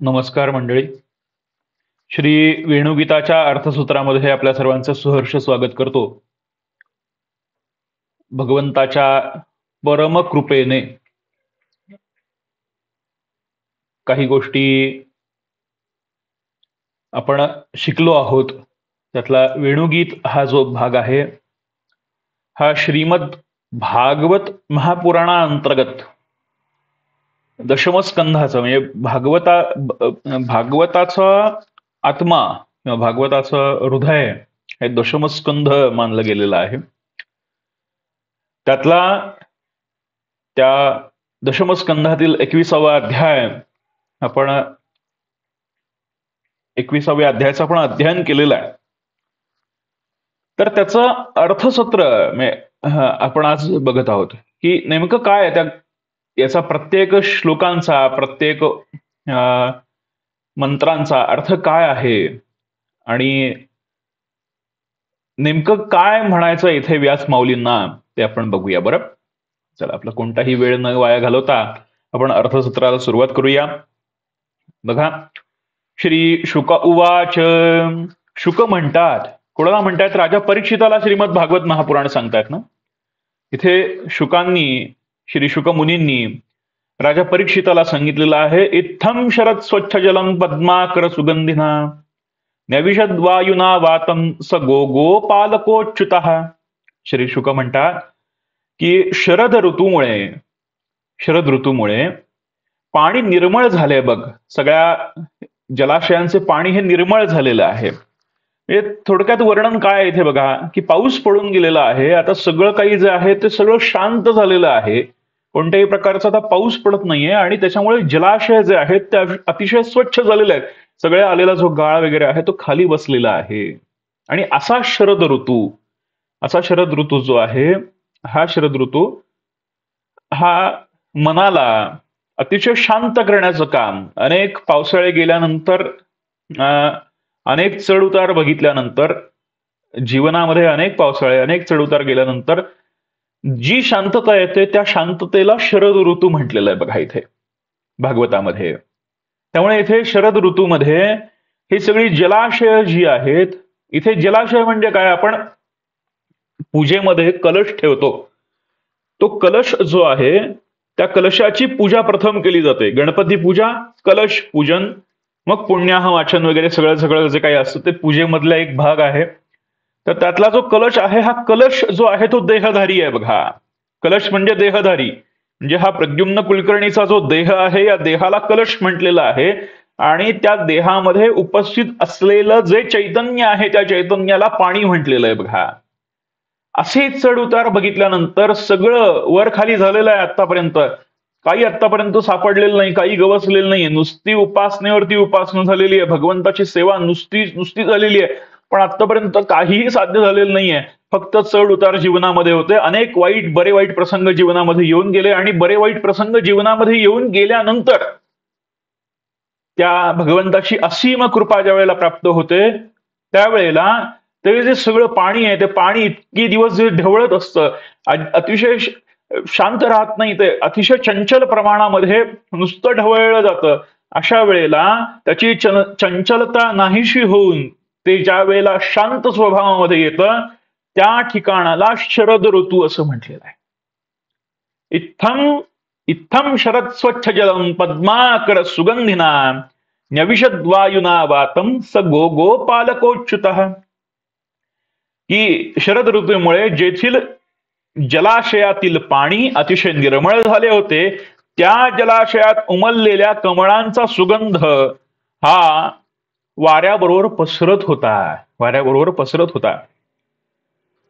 नमस्कार मंडळी. श्री वेणुगीताच्या अर्थसूत्रामध्ये आपल्या सर्वांचं सहर्ष स्वागत करतो. भगवंताच्या परम कृपेने काही गोष्टी आपण शिकलो आहोत. त्यातला वेणुगीत हा जो भाग आहे हा श्रीमद भागवत महापुराणाअंतर्गत दशमस्कंधाचं म्हणजे भागवताचा आत्मा किंवा भागवताचं हृदय हे दशमस्कंध मानलं गेलेलं आहे. त्यातला त्या दशमस्कंधातील 21वा अध्याय आपण 21व्या अध्यायाचं आपण अध्ययन केलेलं आहे. तर त्याचं अर्थसत्र आपण आज बघत आहोत की नेमकं काय आहे त्या याचा प्रत्येक श्लोकांचा प्रत्येक मंत्रांचा अर्थ काय आहे आणि नेमकं काय म्हणायचं इथे व्यास माऊलींना ते आपण बघूया. बरं, चला आपला कोणताही वेळ न वाया घालवता आपण अर्थसत्राला सुरुवात करूया. बघा, श्री शुक उवाच. शुक म्हणतात, कोणाला म्हणतात? राजा परीक्षिताला श्रीमद भागवत महापुराण सांगतायत ना. इथे शुकांनी, श्री शुक मुनींनी राजा परीक्षिताला सांगितलेलं आहे, इत्थम शरद स्वच्छ जलम पद्माकर सुगंधिना नविशद वायुना वातम स गो गोपालकोच्युतः. श्री शुक म्हणतात की शरद ऋतूमुळे पाणी निर्मळ झालंय बघ. सगळ्या जलाशयांचे पाणी हे निर्मळ झालेलं आहे. थोडक्यात वर्णन काय इथे बघा की पाऊस पडून गेलेला आहे. आता सगळं काही जे आहे ते सगळं शांत झालेलं आहे. कोणत्याही प्रकारचा आता पाऊस पडत नाहीये आणि त्याच्यामुळे जलाशय जे आहेत ते अतिशय स्वच्छ झालेले आहेत. सगळ्या आलेला जो गाळ वगैरे आहे तो खाली बसलेला आहे. आणि असा शरद ऋतू जो आहे, हा शरद ऋतू हा मनाला अतिशय शांत करण्याचं काम, अनेक पावसाळे गेल्यानंतर, अनेक चढउतार बघितल्यानंतर, जीवनामध्ये अनेक पावसाळे अनेक चढउतार गेल्यानंतर जी शांतता येते त्या शांततेला शरद ऋतू म्हटलेलं आहे बघा इथे भागवतामध्ये. त्यामुळे इथे शरद ऋतूमध्ये ही सगळी जलाशय जी आहेत, इथे जलाशय म्हणजे काय? आपण पूजेमध्ये कलश ठेवतो, तो कलश जो आहे त्या कलशाची पूजा प्रथम केली जाते. गणपती पूजा, कलश पूजन, मग पुण्याह वाचन वगैरे सगळं जे काही असतं ते पूजेमधला एक भाग आहे. तर त्यातला जो कलश आहे, हा कलश जो आहे तो देहधारी आहे बघा. कलश म्हणजे देहधारी, म्हणजे हा प्रद्युम्न कुलकर्णीचा जो देह आहे या देहाला कलश म्हटलेला आहे. आणि त्या देहामध्ये उपस्थित असलेलं जे चैतन्य आहे त्या चैतन्याला पाणी म्हटलेलं आहे बघा. असे चढ उतार बघितल्यानंतर सगळं वर खाली झालेलं आहे. आतापर्यंत सापडलेलं नाही, काही गवसलेलं नाही. नुसती उपासनेवरती उपासना झालेली आहे, भगवंताची सेवा नुसती झालेली आहे. पण आतापर्यंत काहीही साध्य झालेलं नाहीये. फक्त चढ उतार जीवनामध्ये होते. अनेक बरे वाईट प्रसंग जीवनामध्ये येऊन गेले आणि बरे वाईट प्रसंग जीवनामध्ये येऊन गेल्यानंतर त्या भगवंताची असीम कृपा ज्या वेळेला प्राप्त होते त्यावेळेला ते जे सगळं पाणी आहे ते पाणी इतके दिवस जे ढवळत असतं, अतिशय शांत राहत नाही, ते अतिशय चंचल प्रमाणामध्ये नुसतं ढवळलं जातं. अशा वेळेला त्याची चंचलता नाहीशी होऊन ते ज्या वेळेला शांत स्वभावामध्ये येतं त्या ठिकाणाला शरद ऋतू असं म्हटलेलं आहे. इत्थम शरद स्वच्छ जलम पद्माकर सुगंधिना न्यविशद वायुना वातम स गो गोपालकोच्युतः. की शरद ऋतूमुळे जेथील जलाशयातील पाणी अतिशय निर्मळ झाले होते, त्या जलाशयात उमललेल्या कमळांचा सुगंध हा वाऱ्याबरोबर पसरत होता.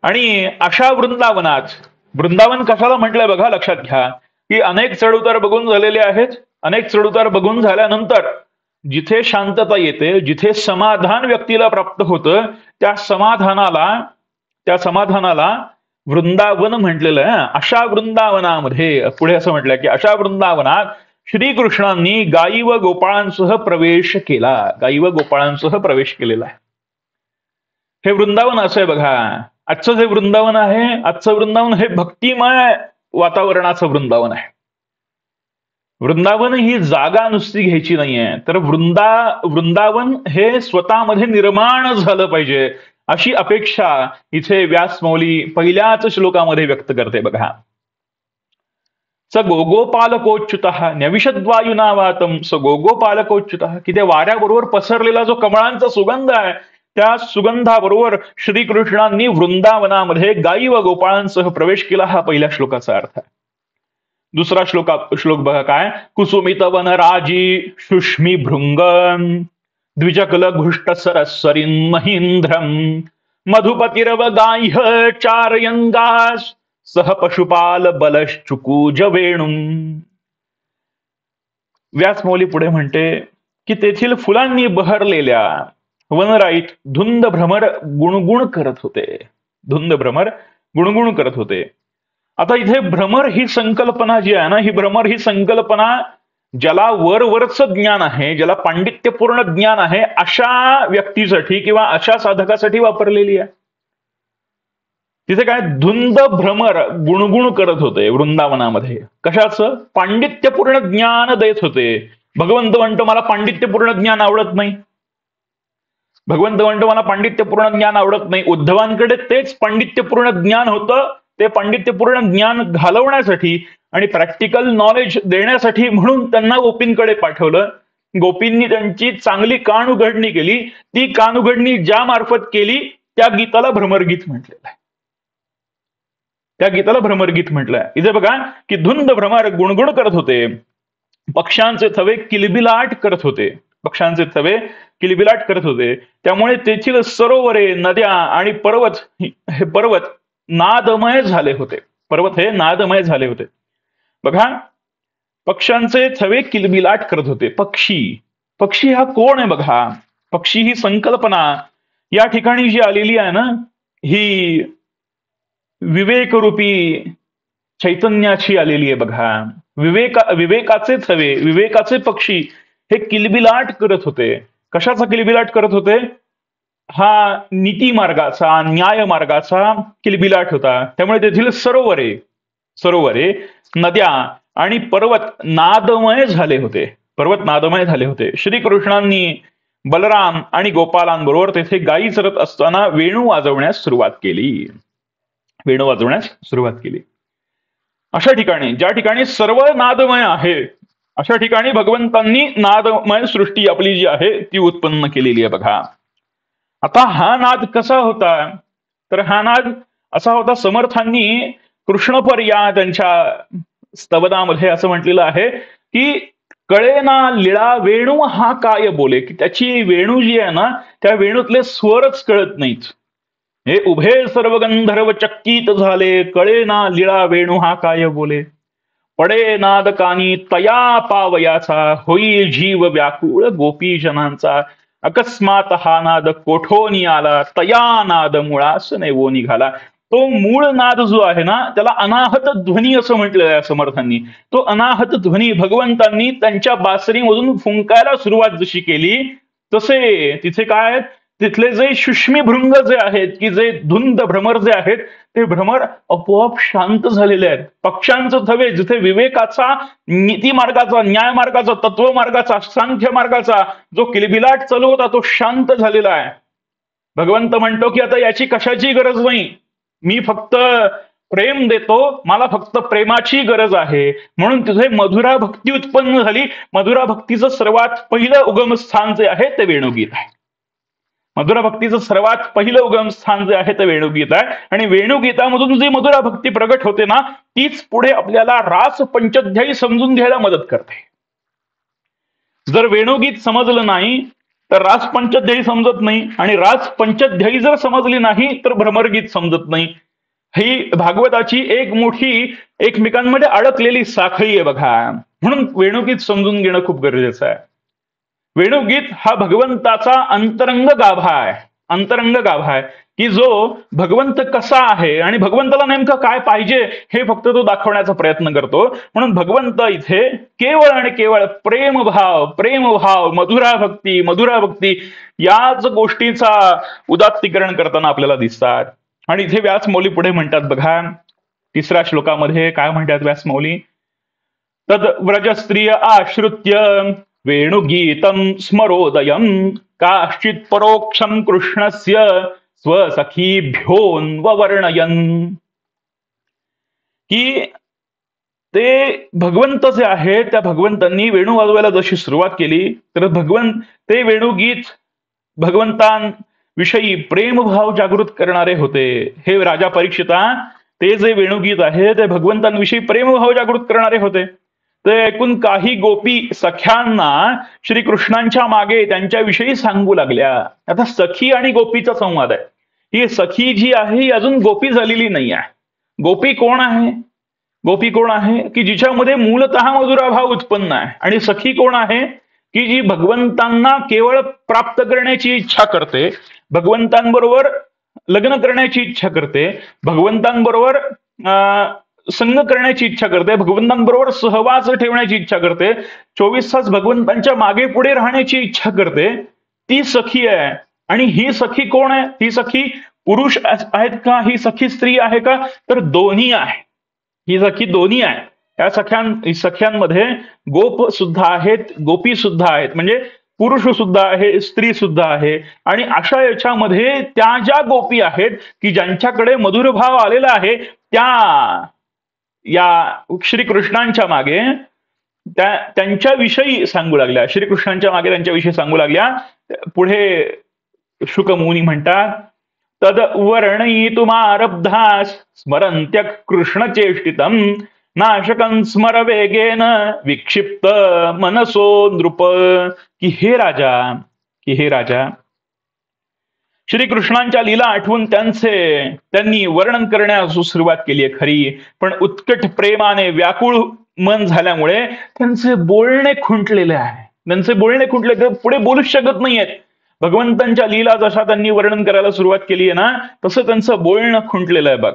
आणि अशा वृंदावन कशाला म्हटलंय बघा, लक्षात घ्या की अनेक चढउतार बघून झालेले आहेत. अनेक चढउतार बघून झाल्यानंतर जिथे शांतता येते, जिथे समाधान व्यक्तीला प्राप्त होतं, त्या समाधानाला वृंदावन म्हटलेलं आहे. अशा वृंदावनामध्ये पुढे असं म्हटलंय की अशा वृंदावनात श्रीकृष्णांनी गायी व गोपाळांसह प्रवेश केलेला आहे. हे वृंदावन असं आहे बघा. आजचं जे वृंदावन आहे, आजचं वृंदावन हे भक्तिमय वातावरणाचं वृंदावन आहे. वृंदावन ही जागा नुसती घ्यायची नाहीये, तर वृंदावन हे स्वतःमध्ये निर्माण झालं पाहिजे, अशी अपेक्षा इथे व्यासमौली पहिल्याच श्लोकामध्ये व्यक्त करते बघा. स गोगोपालकोच्युत न्यविशद्वायुना वातम स गोगोपालकोच्युत, की त्या वाऱ्याबरोबर पसरलेला जो कमळांचा सुगंध आहे, त्या सुगंधाबरोबर श्रीकृष्णांनी वृंदावनामध्ये गायी व गोपाळांसह प्रवेश केला, हा पहिल्या श्लोकाचा अर्थ आहे. दुसरा श्लोक बघा काय, कुसुमित वनराजी शुष्मी भृंगन द्विजकल घुष्ट सरस्वरीन महींद्रम मधुपतिरव गाह्य चारयंगास सह पशुपाल बलश्चुकूज वेणुम. व्यासमौली पुढे म्हणते की तेथील फुलांनी बहरलेल्या वनराईत धुंद भ्रमर गुणगुण करत होते. धुंद भ्रमर गुणगुण करत होते. आता इथे भ्रमर ही संकल्पना जी आहे ना, ही भ्रमर ही संकल्पना ज्याला वरवरचं ज्ञान आहे, ज्याला पांडित्यपूर्ण ज्ञान आहे, अशा व्यक्तीसाठी किंवा अशा साधकासाठी वापरलेली आहे. तिथे काय, धुंद भ्रमर गुणगुण करत होते वृंदावनामध्ये. कशाचं? पांडित्यपूर्ण ज्ञान देत होते. भगवंत म्हणतो मला पांडित्यपूर्ण ज्ञान आवडत नाही. भगवंत म्हणतो मला पांडित्यपूर्ण ज्ञान आवडत नाही. उद्धवांकडे तेच पांडित्यपूर्ण ज्ञान होतं. ते पांडित्यपूर्ण ज्ञान घालवण्यासाठी आणि प्रॅक्टिकल नॉलेज देण्यासाठी म्हणून त्यांना गोपींकडे पाठवलं. गोपींनी त्यांची चांगली कान उघडणी केली. ती कान उघडणी ज्या मार्फत केली त्या गीताला भ्रमरगीत म्हटलेलं आहे. त्या गीताला भ्रमरगीत म्हटलंय. इथे बघा की धुंद भ्रमर गुणगुण करत होते, पक्ष्यांचे थवे किलबिलाट करत होते. पक्ष्यांचे थवे किलबिलाट करत होते. त्यामुळे तेथील सरोवरे, नद्या आणि पर्वत नादमय झाले होते. पर्वत हे नादमय झाले होते. बघा, पक्ष्यांचे थवे किलबिलाट करत होते. पक्षी हा कोण आहे बघा. पक्षी ही संकल्पना या ठिकाणी जी आलेली आहे ना, ही विवेकरूपी चैतन्याची आलेली आहे बघा. विवेकाचे थवे, विवेकाचे पक्षी हे किलबिलाट करत होते. कशाचा किलबिलाट करत होते? हा नीती मार्गाचा, न्याय मार्गाचा किलबिलाट होता. त्यामुळे तेथील सरोवरे, नद्या आणि पर्वत नादमय झाले होते. पर्वत नादमय झाले होते. श्रीकृष्णांनी बलराम आणि गोपालांबरोबर तेथे गायी चरत असताना वेणू वाजवण्यास सुरुवात केली. अशा ठिकाणी, ज्या ठिकाणी सर्व नादमय आहे, अशा ठिकाणी भगवंतांनी नादमय सृष्टी आपली जी आहे ती उत्पन्न केलेली आहे बघा. आता हा नाद कसा होता? तर हा नाद असा होता, समर्थांनी कृष्णपर या त्यांच्या स्तवनामध्ये असं म्हटलेलं आहे की कळेना लीळा वेणू हा काय बोले, की त्याची वेणू जी आहे ना, त्या वेणूतले स्वरच कळत नाहीत. हे उभे सर्व गंधर्व चक्कीत झाले, कळेना लीळा वेणू हा काय बोले. पडे नाद कानी तया पावयाचा, होई जीव व्याकुळ गोपीजनांचा. अकस्मात हा नाद कोठोनी आला, तया नाद मुळास नेवो निघाला. तो मूळ नाद जो आहे ना, त्याला अनाहत ध्वनी असं म्हटलेलं आहे समर्थांनी. तो अनाहत ध्वनी भगवंतांनी त्यांच्या बासरीमधून फुंकायला सुरुवात जशी केली, तसे तिथे काय, तिथले जे सुष्मी भृंग जे आहेत, की जे धुंद भ्रमर जे आहेत, ते भ्रमर आपोआप शांत झालेले आहेत. पक्ष्यांचं थवे जिथे विवेकाचा, नीती मार्गाचा, न्याय मार्गाचा, तत्व मार्गाचा, सांख्य मार्गाचा जो किलबिलाट चालू होता तो शांत झालेला आहे. भगवंत म्हणतो की आता याची कशाची गरज नाही, मी फक्त प्रेम देतो, मला फक्त प्रेमाची गरज आहे. म्हणून तिथे मधुरा भक्ती उत्पन्न झाली. मधुरा भक्तीचं सर्वात पहिलं उगमस्थान जे आहे ते वेणुगीत आहे. मधुरा भक्तीचं सर्वात पहिलं उगमस्थान जे आहे ते वेणुगीत आहे. आणि वेणुगीतामधून जी मधुरा भक्ती प्रगट होते ना, तीच पुढे आपल्याला रास पंचध्यायी समजून घ्यायला मदत करते. जर वेणुगीत समजलं नाही तर रास पंचध्यायी समजत नाही, आणि रास पंचध्यायी जर समजली नाही तर भ्रमरगीत समजत नाही. ही भागवताची एक मोठी एकमेकांमध्ये अडकलेली साखळी आहे बघा. म्हणून वेणुगीत समजून घेणं खूप गरजेचं आहे. वेणुगीत हा भगवंताचा अंतरंग गाभा आहे, की जो भगवंत कसा आहे आणि भगवंताला नेमकं काय पाहिजे हे फक्त तो दाखवण्याचा प्रयत्न करतो. म्हणून भगवंत इथे केवळ आणि केवळ प्रेमभाव, मधुरा भक्ती याच गोष्टीचा उदात्तीकरण करताना आपल्याला दिसतात. आणि इथे व्यासमौली पुढे म्हणतात बघा, तिसऱ्या श्लोकामध्ये काय म्हणतात व्यासमौली, तद व्रजस्त्रिय आश्रित्य वेणुगीतं स्मरोदयं काश्चित् परोक्षं कृष्णस्य स्वसखीभ्योन्ववर्णयन्. की ते भगवंत जे आहे त्या भगवंतांनी वेणू वाजवायला जशी सुरुवात केली तर ते वेणुगीत भगवंतांविषयी प्रेमभाव जागृत करणारे होते. हे राजा परीक्षिता, ते जे वेणुगीत आहे ते भगवंतांविषयी प्रेमभाव जागृत करणारे होते. ते ऐकून काही गोपी सख्यांना श्रीकृष्णांच्या मागे त्यांच्याविषयी सांगू लागल्या. आता सखी आणि गोपीचा संवाद आहे. ही सखी जी आहे ही अजून गोपी झालेली नाही आहे. गोपी कोण आहे? गोपी कोण आहे की जिच्यामध्ये मूलतः मधुराभाव उत्पन्न आहे. आणि सखी कोण आहे की जी भगवंतांना केवळ प्राप्त करण्याची इच्छा करते, भगवंतांबरोबर लग्न करण्याची इच्छा करते, भगवंतांबरोबर संग करण्याची इच्छा करते, भगवंतांबरोबर सहवास ठेवण्याची इच्छा करते, 24 तास भगवंतांच्या मागे पुढे राहण्याची इच्छा करते, ती सखी आहे. आणि ही सखी कोण आहे? ही सखी पुरुष आहेत का? ही सखी स्त्री आहे का? तर दोन्ही आहे. ही सखी दोन्ही आहे. या सख्यांमध्ये गोप सुद्धा आहेत, गोपी सुद्धा आहेत, म्हणजे पुरुष सुद्धा आहे, स्त्री सुद्धा आहे. आणि अशा याच्यामध्ये त्या ज्या गोपी आहेत की ज्यांच्याकडे मधुर भाव आलेला आहे त्या या श्रीकृष्णांच्या मागे त्यांच्याविषयी सांगू लागल्या. श्रीकृष्णांच्या मागे त्यांच्याविषयी सांगू लागल्या. पुढे शुकमुनी म्हणतात, तद वर्णयितुमारब्धास स्मरन्त्य कृष्णचेष्टितं नाशकं स्मर वेगेन विक्षिप्त मनसो नृप. की हे राजा श्रीकृष्णांच्या लीला आठवून त्यांनी वर्णन करण्यास सुरुवात केली आहे खरी, पण उत्कट प्रेमाने व्याकुळ मन झाल्यामुळे त्यांचे बोलणे खुंटलेले आहे. त्यांचे बोलणे खुंटले, पुढे बोलूच शकत नाहीयेत. भगवंतांच्या लीला जशा त्यांनी वर्णन करायला सुरुवात केली आहे ना, तसं त्यांचं बोलणं खुंटलेलं आहे बघ.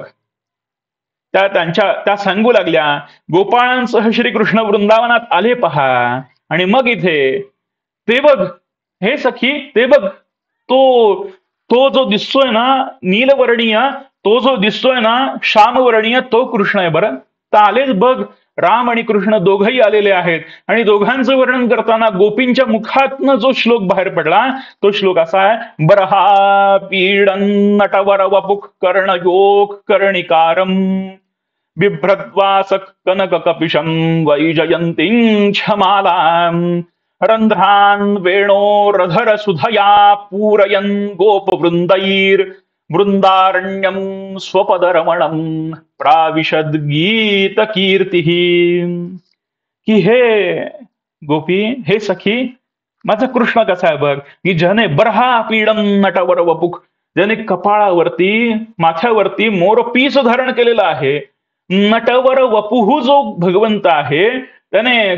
त्या सांगू लागल्या, गोपाळांसह श्रीकृष्ण वृंदावनात आले पहा. आणि मग इथे ते बघ, हे सखी ते बघ, तो जो दिसतोय ना नीलवर्णीय, तो जो दिसतोय ना श्यामवर्णीय, तो कृष्ण आहे बरं. तर आलेच बघ, राम आणि कृष्ण दोघंही आलेले आहेत. आणि दोघांचं वर्णन करताना गोपींच्या मुखातनं जो श्लोक बाहेर पडला तो श्लोक असा आहे, बरहा पीडन नटवर वपुक कर्णयोग कर्णिकारम बिभ्रद्वासक कनक कपिशं वैजयंतीं क्षमालां रंध्रान् वेणोरधर सुधया पूरयन् गोपवृन्दैर् वृंदारण्यं स्वपदरमणं प्राविशद गीत कीर्तिः. की हे गोपी, हे सखी, माझा कृष्ण कसा आहे बघ, की ज्याने बरहा पीडन नटवर वपुक, ज्याने कपाळावरती माथ्यावरती मोरपीस धारण केलेला आहे. नटवर वपुहू जो भगवंत आहे त्याने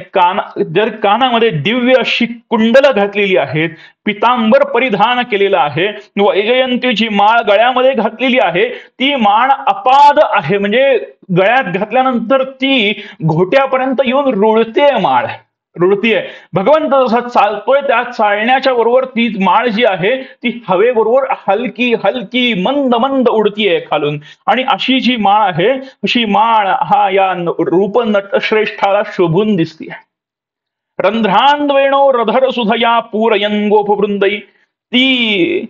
कानामध्ये दिव्य अशी कुंडलं घातलेली आहेत, पितांबर परिधान केलेलं आहे, वैजयंतीची माळ गळ्यामध्ये घातलेली आहे. ती माळ अपाद आहे, म्हणजे गळ्यात घातल्यानंतर ती घोट्यापर्यंत येऊन रुळतीये. भगवंत जसा चालतोय त्या चालण्याच्या बरोबर ती माळ जी आहे ती हवेबरोबर हलकी हलकी मंद मंद उडतीये खालून. आणि अशी जी माळ आहे, अशी माळ हा या रूप नटश्रेष्ठाला शोभून दिसते. रंध्रांद्वेणो रधर सुधया पूरयन गोपवृंदई. ती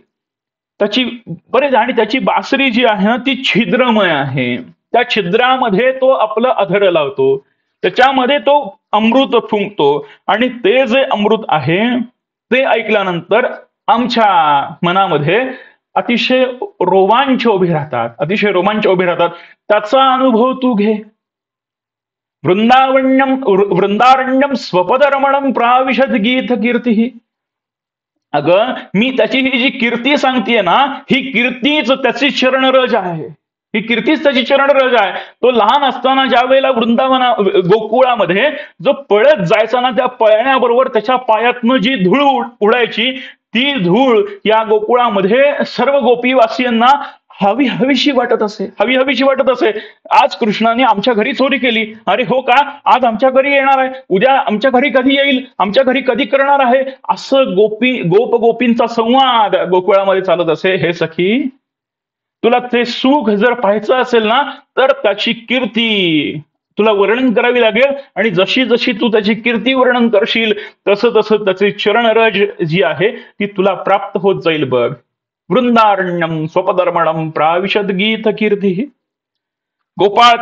त्याची बरेच, आणि त्याची बासरी जी आहे ना ती छिद्रमय आहे. त्या छिद्रामध्ये तो आपलं अधर लावतो, त्याच्यामध्ये तो अमृत फुंकतो. आणि ते जे अमृत आहे ते ऐकल्यानंतर आमच्या मनामध्ये अतिशय रोमांच उभे राहतात. त्याचा अनुभव तू घे. वृंदारण्यम स्वपदरमणम प्राविशद गीत कीर्ती. अगं, मी त्याची ही जी कीर्ती सांगतेय ना, ही कीर्तीच त्याची चरणरज आहे. ही कीर्तीच त्याची चरणरज आहे. तो लहान असताना ज्या वेळेला गोकुळामध्ये जो पळत जायचा ना, त्या पळण्याबरोबर त्याच्या पायातनं जी धूळ उडायची, ती धूळ या गोकुळामध्ये सर्व गोपीवासियांना हवीशी वाटत असे. आज कृष्णाने आमच्या घरी चोरी केली, अरे हो का, आज आमच्या घरी येणार आहे, उद्या आमच्या घरी कधी येईल, आमच्या घरी कधी करणार आहे, असं गोपींचा संवाद गोकुळामध्ये चालत असे. हे सखी, तुला ते सुख जर पाहायचं असेल ना, तर त्याची कीर्ती तुला वर्णन करावी लागेल, आणि जशी जशी तू त्याची कीर्ती वर्णन करशील तसं तसं त्याची चरणरज जी आहे ती तुला प्राप्त होत जाईल बघ. वृंदारण्यम स्वपधर्मणम प्राविशद गीत कीर्ती. गोपाळ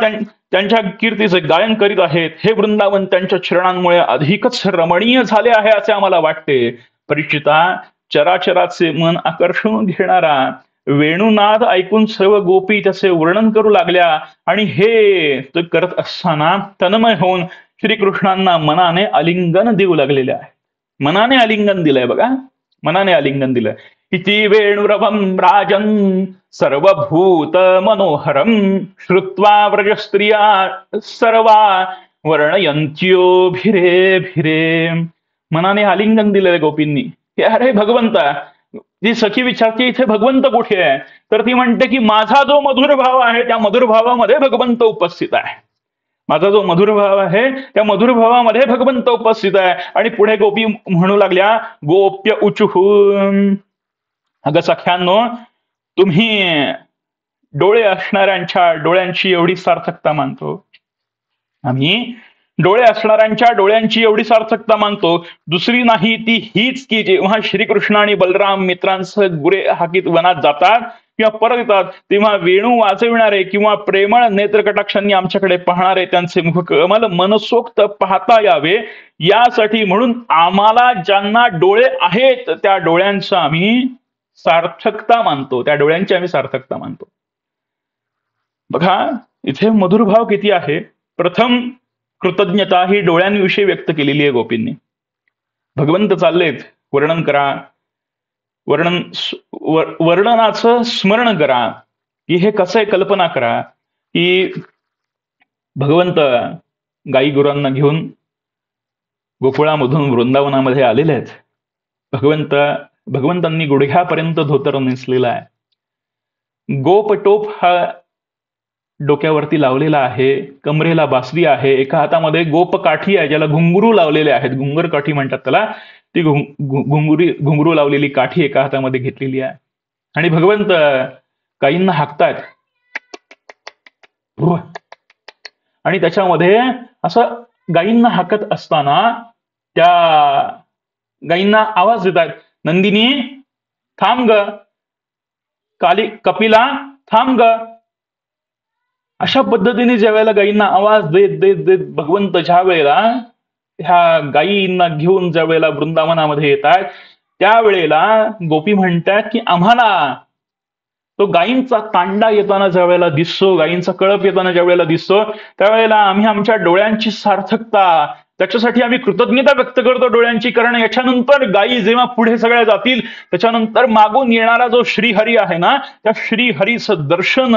त्यांच्या कीर्तीचे गायन करीत आहेत. हे वृंदावन त्यांच्या चरणांमुळे अधिकच रमणीय झाले आहे असे आम्हाला वाटते. परिचिता, चराचराचे मन आकर्षून घेणारा वेणुनाद ऐकून सर्व गोपी त्याचे वर्णन करू लागल्या, आणि हे ते करत असताना तन्मय होऊन श्रीकृष्णांना मनाने आलिंगन देऊ लागलेले आहे. मनाने आलिंगन दिलंय बघा, मनाने आलिंगन दिलंय. इति वेणुरवं राजन् सर्वभूत मनोहरम श्रुत्वा व्रजस्त्रिया सर्वा वर्णयंत्योभिरे भिरे. मनाने आलिंगन दिलंय गोपींनी की अरे भगवंता. जी सखी विचारते इथे भगवंत कुठे आहे, तर ती म्हणते की माझा जो मधुर भाव आहे त्या मधुर भावामध्ये भगवंत उपस्थित आहे. माझा जो मधुर भाव आहे त्या मधुर भावामध्ये भगवंत उपस्थित आहे. आणि पुढे गोपी म्हणू लागल्या, गोप्य उचुः. अगं सख्यांनो, तुम्ही डोळे असणाऱ्यांच्या डोळ्यांची एवढी सार्थकता मानतो, आम्ही डोळे असणाऱ्यांच्या डोळ्यांची एवढी सार्थकता मानतो. दुसरी नाही ती हीच की जेव्हा श्रीकृष्ण आणि बलराम मित्रांसह गुरे हाकीत वनात जातात किंवा परत येतात तेव्हा वेणू वाजविणारे किंवा प्रेमळ नेत्रकटाक्षांनी आमच्याकडे पाहणारे त्यांचे मुख कमल मनसोक्त पाहता यावे यासाठी, म्हणून आम्हाला ज्यांना डोळे आहेत त्या डोळ्यांचं आम्ही सार्थकता मानतो, त्या डोळ्यांची आम्ही सार्थकता मानतो. बघा इथे मधुर भाव किती आहे. प्रथम कृतज्ञता ही डोळ्यांविषयी व्यक्त केलेली आहे गोपींनी. भगवंत चाललेत, वर्णन करा, वर्णनाचं स्मरण करा की हे कसं आहे. कल्पना करा की भगवंत गाई गुरांना घेऊन गोकुळामधून वृंदावनामध्ये आलेले आहेत. भगवंतांनी गुडघ्यापर्यंत धोतर नेसलेला आहे. गोपटोप हा डोक्यावरती लावलेला आहे, कमरेला बासरी आहे, एका हातामध्ये गोप काठी आहे ज्याला घुंगरू लावलेले आहेत, घुंगर काठी म्हणतात त्याला. ती घुंगरू लावलेली काठी एका हातामध्ये घेतलेली आहे. आणि भगवंत गायींना हाकतायत, आणि त्याच्यामध्ये असं गायींना हाकत असताना त्या गायींना आवाज देत आहेत, नंदिनी थांब ग, कपिला थांब ग. अशा पद्धतीने ज्या वेळेला गायींना आवाज देत देत देत भगवंत ज्या वेळेला ह्या गायींना घेऊन ज्या वेळेला वृंदावनामध्ये येतात त्यावेळेला गोपी म्हणतात की आम्हाला तो गायींचा तांडा येताना ज्या वेळेला दिसतो, गायींचा कळप येताना ज्या वेळेला दिसतो त्यावेळेला आम्ही आमच्या डोळ्यांची सार्थकता, त्याच्यासाठी आम्ही कृतज्ञता व्यक्त करतो डोळ्यांची. कारण याच्यानंतर गायी जेव्हा पुढे सगळ्या जातील त्याच्यानंतर मागून येणारा जो श्रीहरी आहे ना, त्या श्रीहरीचं दर्शन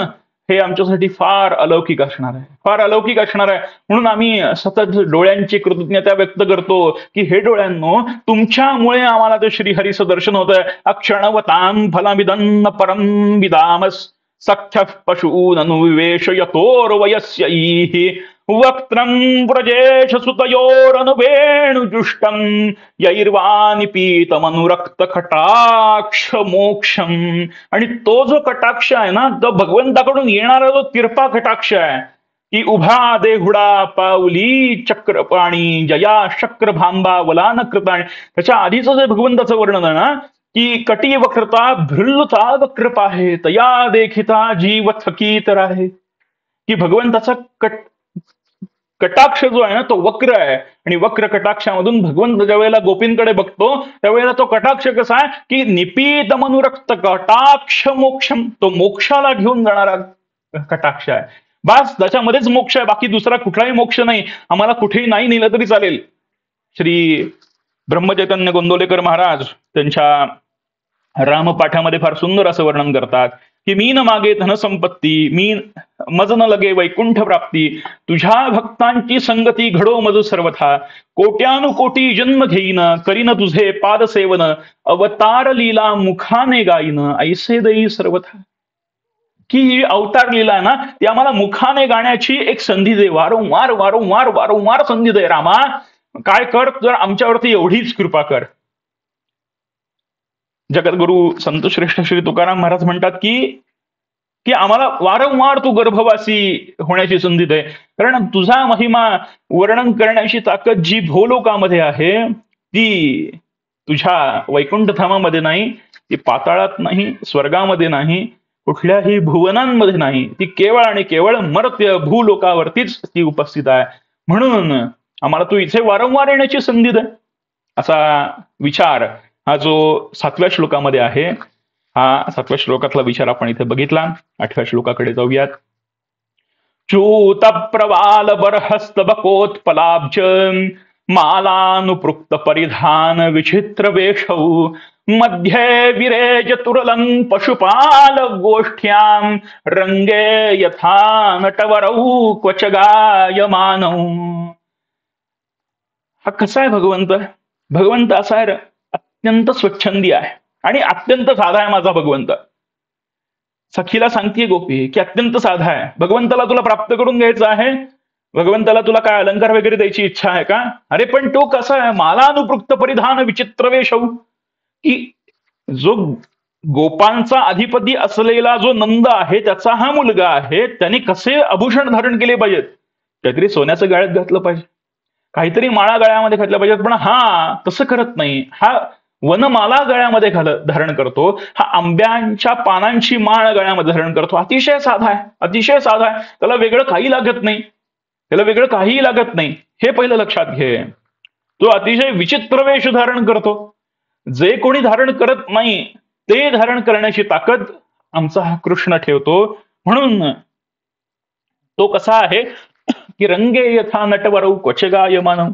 हे आमच्यासाठी फार अलौकिक असणार आहे, फार अलौकिक असणार आहे. म्हणून आम्ही सतत डोळ्यांची कृतज्ञता व्यक्त करतो की हे डोळ्यांनो, तुमच्यामुळे आम्हाला ते श्रीहरीचं दर्शन होत आहे. अक्षणवतां फलमिदन्न परम विदामस सख्य पशूननुविवेश यतोर्वयस्यैः वक्त्रं व्रजेश सुतयोरनुवेणुजुष्टं यैर्वानिपीतमनुरक्त कटाक्ष मोक्षम. आणि तो जो कटाक्ष आहे ना, तो भगवंताकडून येणारा जो तिरपा कटाक्ष आहे की उभा देहुडा पावली चक्रपाणी जया शक्र भांबा वलान कृताणी. त्याच्या आधीचं जे भगवंताचं वर्णन आहे ना की कटी वक्रता भृल्लता वक्रपा आहे तया देखिता जीव थकीत राहे, की भगवंताचा कटाक्ष जो आहे ना तो वक्र आहे. आणि वक्र कटाक्षामधून भगवंत ज्या वेळेला गोपींकडे बघतो त्यावेळेला तो कटाक्ष कसा आहे की निपीत मनुरक्त कटाक्ष मोक्षम, तो मोक्षाला घेऊन जाणारा कटाक्ष आहे. बस त्याच्यामध्येच मोक्ष आहे, बाकी दुसरा कुठलाही मोक्ष नाही. आम्हाला कुठेही नाही नेलं तरी चालेल. श्री ब्रह्मचैतन्य गोंदवलेकर महाराज त्यांच्या रामपाठामध्ये फार सुंदर असं वर्णन करतात की मीन मागे धनसंपत्ती, मज न लगे वैकुंठ प्राप्ती, तुझ्या भक्तांची संगती घडो मज सर्वथा, कोट्यानुकोटी जन्म घेईन करीन तुझे पाद सेवन, अवतार लीला मुखाने गाईन ऐसे देई सर्वथा. की ही अवतार लीला आहे ना ती आम्हाला मुखाने गाण्याची एक संधी दे, वारंवार वारंवार वारंवार संधी दे रामा. काय कर, जर आमच्यावरती एवढीच कृपा कर. जगद्गुरु संत श्रेष्ठ श्री तुकाराम महाराज म्हणतात की की आम्हाला वारंवार तू गर्भवासी होण्याची संधी दे. कारण तुझा महिमा वर्णन करण्याची ताकद जी भूलोकामध्ये आहे ती तुझ्या वैकुंठ धामामध्ये नाही, ती पाताळात नाही, स्वर्गामध्ये नाही, कुठल्याही भुवनांमध्ये नाही. ती केवळ आणि केवळ मर्त्य भूलोकावरतीच ती उपस्थित आहे. म्हणून आम्हाला तू इथे वारंवार येण्याची संधी दे. असा विचार हा जो 7व्या श्लोकामध्ये आहे, हा 7व्या श्लोकातला विचार आपण इथे बघितला. 8व्या श्लोकाकडे जाऊयात. चूत प्रवाल बरहस्त बकोत्पलाब्ज मालानुपृक्त परिधान विचित्र वेशौ मध्ये विरेज तुरलं पशुपाल गोष्ठ्यां रंगे यथा नटवरौ क्वच गायमानौ. हा कसा आहे भगवंत? भगवंत असा आहे, अत्यंत स्वच्छंदी आहे आणि अत्यंत साधा आहे माझा भगवंत. सखीला सांगतीये गोपी की अत्यंत साधा आहे. भगवंताला तुला प्राप्त करून घ्यायचं आहे, भगवंताला तुला काय अलंकार वगैरे द्यायची इच्छा आहे का? अरे पण तो कसा आहे, माला अनुपृक्त परिधान विचित्र वेशौ, की जो गोपांचा अधिपती असलेला जो नंद आहे त्याचा हा मुलगा आहे, त्याने कसे आभूषण धारण केले पाहिजेत? काहीतरी सोन्याचं गळ्यात घातलं पाहिजे, काहीतरी माळा गळ्यामध्ये घातल्या पाहिजेत. पण हा तसं करत नाही. हा वनमाला गळ्यामध्ये धारण करतो, हा आंब्यांच्या पानांची माळ गळ्यामध्ये धारण करतो. अतिशय साधा आहे, अतिशय साधा आहे. त्याला वेगळं काही लागत नाही, त्याला वेगळं काहीही लागत नाही. हे पहिलं लक्षात घे. तो अतिशय विचित्र वेश धारण करतो. जे कोणी धारण करत नाही ते धारण करण्याची ताकद आमचा हा कृष्ण ठेवतो. म्हणून तो कसा आहे की रंगे यथा नटवरौ क्वच गायमानौ,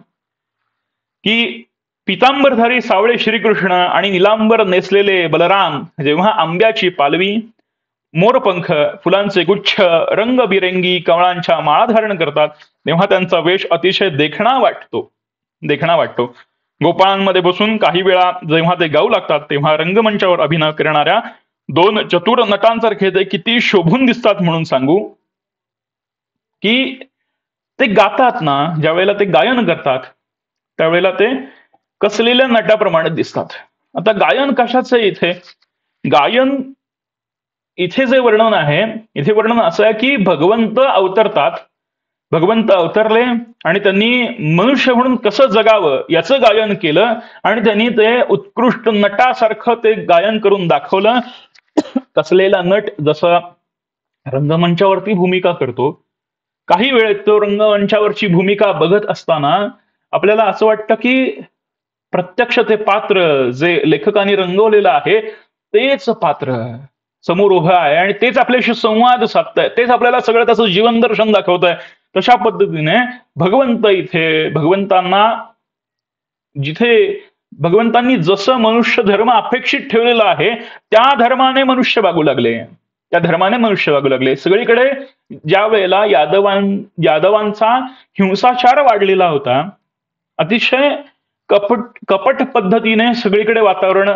की पितांबरधारी सावळे श्रीकृष्ण आणि निलांबर नेसलेले बलराम जेव्हा आंब्याची पालवी, मोरपंख, फुलांचे गुच्छ, रंगबिरंगी कमळांच्या माळा धारण करतात तेव्हा त्यांचा वेश अतिशय देखणा वाटतो. गोपाळांमध्ये बसून काही वेळा जेव्हा ते गाऊ लागतात तेव्हा रंगमंचावर अभिनय करणाऱ्या 2 चतुर नटांसारखे ते किती शोभून दिसतात. म्हणून सांगू की ते गातात ना, ज्या वेळेला ते गायन करतात त्यावेळेला ते कसलेल्या नटाप्रमाणे दिसतात. आता गायन कशाचं आहे इथे? गायन इथे जे वर्णन आहे, इथे वर्णन असं आहे की भगवंत अवतरतात, भगवंत अवतरले आणि त्यांनी मनुष्य म्हणून कसं जगावं याचं गायन केलं आणि त्यांनी ते उत्कृष्ट नटासारखं ते गायन करून दाखवलं. कसलेला नट जसा रंगमंचावरती भूमिका करतो, काही वेळेत तो रंगमंचावरची भूमिका बघत असताना आपल्याला असं वाटतं की प्रत्यक्ष ते पात्र जे लेखकाने रंगवलेलं आहे तेच पात्र समोर उभं आहे आणि तेच आपल्याशी संवाद साधतंय, तेच आपल्याला सगळं त्याचं जीवन दर्शन दाखवतंय. तशा पद्धतीने भगवंत इथे भगवंतांनी जसं मनुष्य धर्म अपेक्षित ठेवलेला आहे त्या धर्माने मनुष्य वागू लागले. सगळीकडे ज्या वेळेला यादवांचा हिंसाचार वाढलेला होता, अतिशय कपट पद्धतीने सगळीकडे वातावरण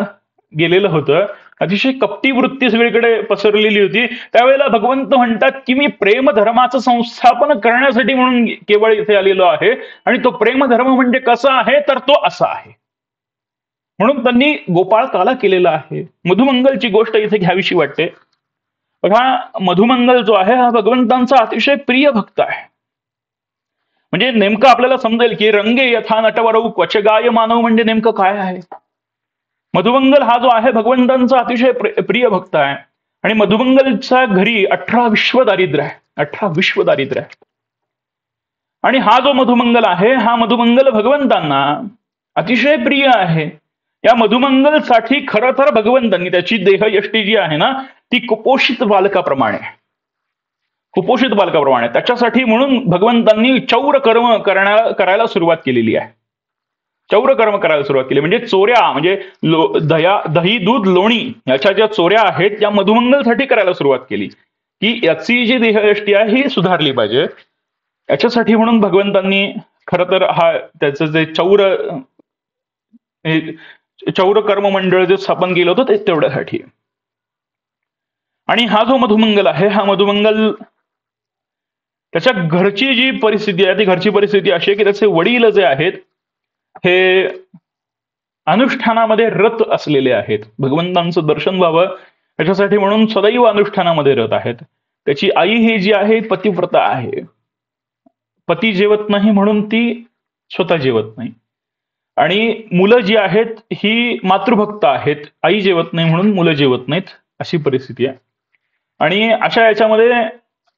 गेलेलं होतं, अतिशय कपटी वृत्ती सगळीकडे पसरलेली होती. त्यावेळेला भगवंत म्हणतात की मी प्रेम धर्माचं संस्थापन करण्यासाठी म्हणून केवळ इथे आलेलो आहे. आणि तो प्रेम धर्म म्हणजे कसा आहे तर तो असा आहे. म्हणून त्यांनी गोपाळ काला केलेला आहे. मधुमंगलची गोष्ट इथे घ्यावीशी वाटते. बघा, मधुमंगल जो आहे हा भगवंतांचा अतिशय प्रिय भक्त आहे. म्हणजे नेमकं आपल्याला समजेल की रंगे यथा नटवरौ क्वच गायमानौ म्हणजे नेमकं काय आहे. मधुमंगल हा जो आहे भगवंतांचा अतिशय प्रिय भक्त आहे आणि मधुमंगलच्या घरी 18 विश्व दारिद्र्य आहे. आणि हा जो मधुमंगल आहे हा मधुमंगल भगवंतांना अतिशय प्रिय आहे. या मधुमंगलसाठी खरं तर भगवंतांनी त्याची देहयष्टी जी आहे ना ती कुपोषित बालकाप्रमाणे त्याच्यासाठी म्हणून भगवंतांनी चौर कर्म करायला सुरुवात केलेली आहे. म्हणजे चोऱ्या, म्हणजे दही, दूध, लोणी याच्या ज्या चोऱ्या आहेत त्या मधुमंगलसाठी करायला सुरुवात केली की याची जी देहयष्टी आहे ही सुधारली पाहिजे. याच्यासाठी म्हणून भगवंतांनी खरं तर त्याचं जे चौर कर्म मंडळ जे स्थापन केलं होतं ते तेवढ्यासाठी. आणि हा जो मधुमंगल आहे हा मधुमंगल त्याच्या घरची जी परिस्थिती आहे ती घरची परिस्थिती अशी आहे की त्याचे वडील जे आहेत हे अनुष्ठानामध्ये रत असलेले आहेत. भगवंतांचं दर्शन व्हावं, त्याच्यासाठी म्हणून सदैव अनुष्ठानामध्ये रत आहेत. त्याची आई ही जी आहे पतिव्रता आहे. पती जेवत नाही म्हणून ती स्वतः जेवत नाही. आणि मुलं जी आहेत ही मातृभक्त आहेत. आई जेवत नाही म्हणून मुलं जेवत नाहीत, अशी परिस्थिती आहे. आणि अशा याच्यामध्ये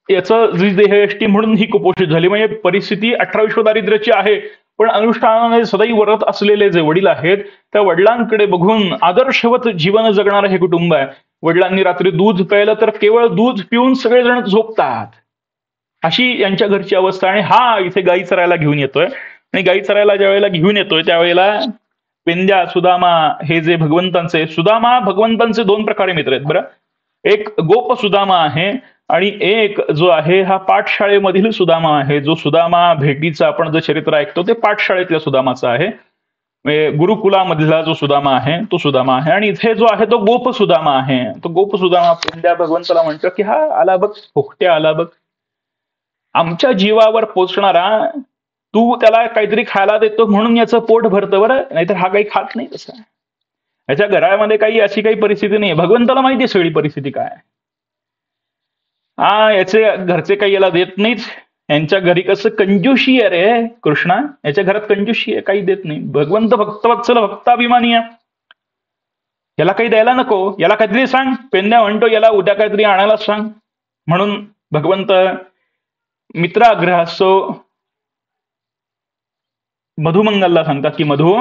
याचं जी देहयष्टी म्हणून ही कुपोषित झाली. म्हणजे परिस्थिती 18 विश्वदारिद्र्याची आहे, पण अनुष्ठानामध्ये सदैव व्रत असलेले जे वडील आहेत, त्या वडिलांकडे बघून आदर्शवत जीवन जगणारं हे कुटुंब आहे. वडिलांनी रात्री दूध प्यायलं तर केवळ दूध पिऊन सगळेजण झोपतात, अशी यांच्या घरची अवस्था. आणि हा इथे गाई चरायला घेऊन येतोय. आणि गाई चरायला ज्या वेळेला घेऊन येतोय त्यावेळेला पेंद्या, सुदामा हे जे भगवंतांचे, सुदामा भगवंतांचे 2 प्रकारे मित्र आहेत बरं. एक गोप सुदामा आहे आणि एक जो आहे हा पाठशाळेमधील सुदामा आहे. जो सुदामा भेटीचा आपण जे चरित्र ऐकतो ते पाठशाळेतल्या सुदामाचं आहे. म्हणजे गुरुकुलामधला जो सुदामा आहे तो सुदामा आहे. आणि इथे जो आहे तो गोप सुदामा आहे. तो गोप सुदामा पेंद्या भगवंताला म्हणतो की हा आला बघ, फुकट्या आला बघ, आमच्या जीवावर पोचणारा, तू त्याला काहीतरी खायला देतो म्हणून याचं पोट भरतं बरं, नाहीतर हा काही खात नाही. तसं याच्या घरामध्ये काही अशी काही परिस्थिती नाही. भगवंताला माहिती आहे सगळी परिस्थिती काय. याचे घरचे काही याला देत नाहीत. यांच्या घरी कसं कंजूशी आहे रे कृष्णा, याच्या घरात कंजूशी आहे, काही देत नाही. भगवंत भक्तवत्सल भक्ताभिमानी आहे, याला काही द्यायला नको, याला काहीतरी सांग. पेंद्या म्हणतो याला उद्या काहीतरी आणायला सांग. म्हणून भगवंत मित्राग्रहासो मधुमंगलला सांगतात की मधु,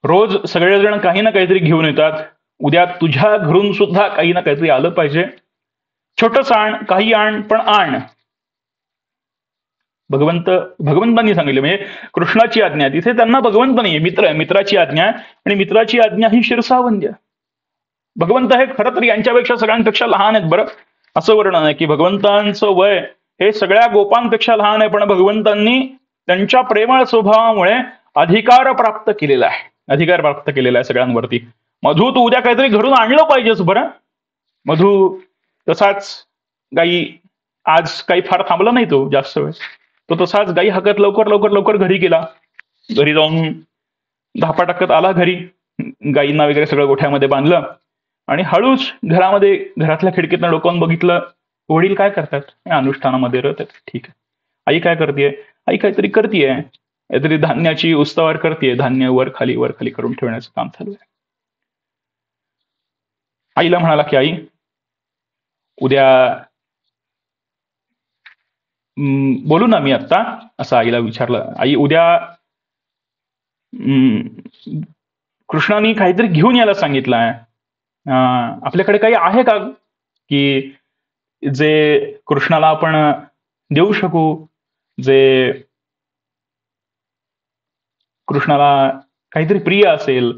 रोज सगळेजण काही ना काहीतरी घेऊन येतात, उद्या तुझ्या घरून सुद्धा काही ना काहीतरी आलं पाहिजे. छोटंच आण, काही आण, पण आण. भगवंतांनी सांगितले, म्हणजे कृष्णाची आज्ञा. तिथे त्यांना भगवंत नाहीये, मित्र आहे, मित्राची आज्ञा. आणि मित्राची आज्ञा ही शिरसावंद्य. भगवंत हे खरं तर यांच्यापेक्षा सगळ्यांपेक्षा लहान आहेत बरं. असं वर्णन आहे की भगवंतांचं वय हे सगळ्या गोपांपेक्षा लहान आहे, पण भगवंतांनी त्यांच्या प्रेमळ स्वभावामुळे अधिकार प्राप्त केलेला आहे. अधिकार प्राप्त केलेला आहे सगळ्यांवरती. मधू, तू उद्या काहीतरी घरून आणलं पाहिजेस बरं. मधू तसाच गाई, आज काही फार थांबला नाही तो जास्त वेळ, तो तसाच गाई हाकत लवकर लवकर लवकर घरी गेला. घरी जाऊन धापा टाकत आला घरी, गाईंना वगैरे सगळं गोठ्यामध्ये बांधलं आणि हळूच घरामध्ये, घरातल्या खिडकीतनं डोकावून बघितलं, वडील काय करतात, अनुष्ठानामध्ये रत आहेत. ठीक आहे. आई काय करतेय, आई काहीतरी करतेय, काहीतरी धान्याची उस्तावर करतेय, धान्य वर खाली करून ठेवण्याचं काम चालू आहे. आईला म्हणाला की आई उद्या बोलू ना मी आत्ता, असं आईला विचारलं. आई उद्या कृष्णाने काहीतरी घेऊन यायला सांगितलंय, आपल्याकडे काही आहे का की जे कृष्णाला आपण देऊ शकू, जे कृष्णाला काहीतरी प्रिय असेल,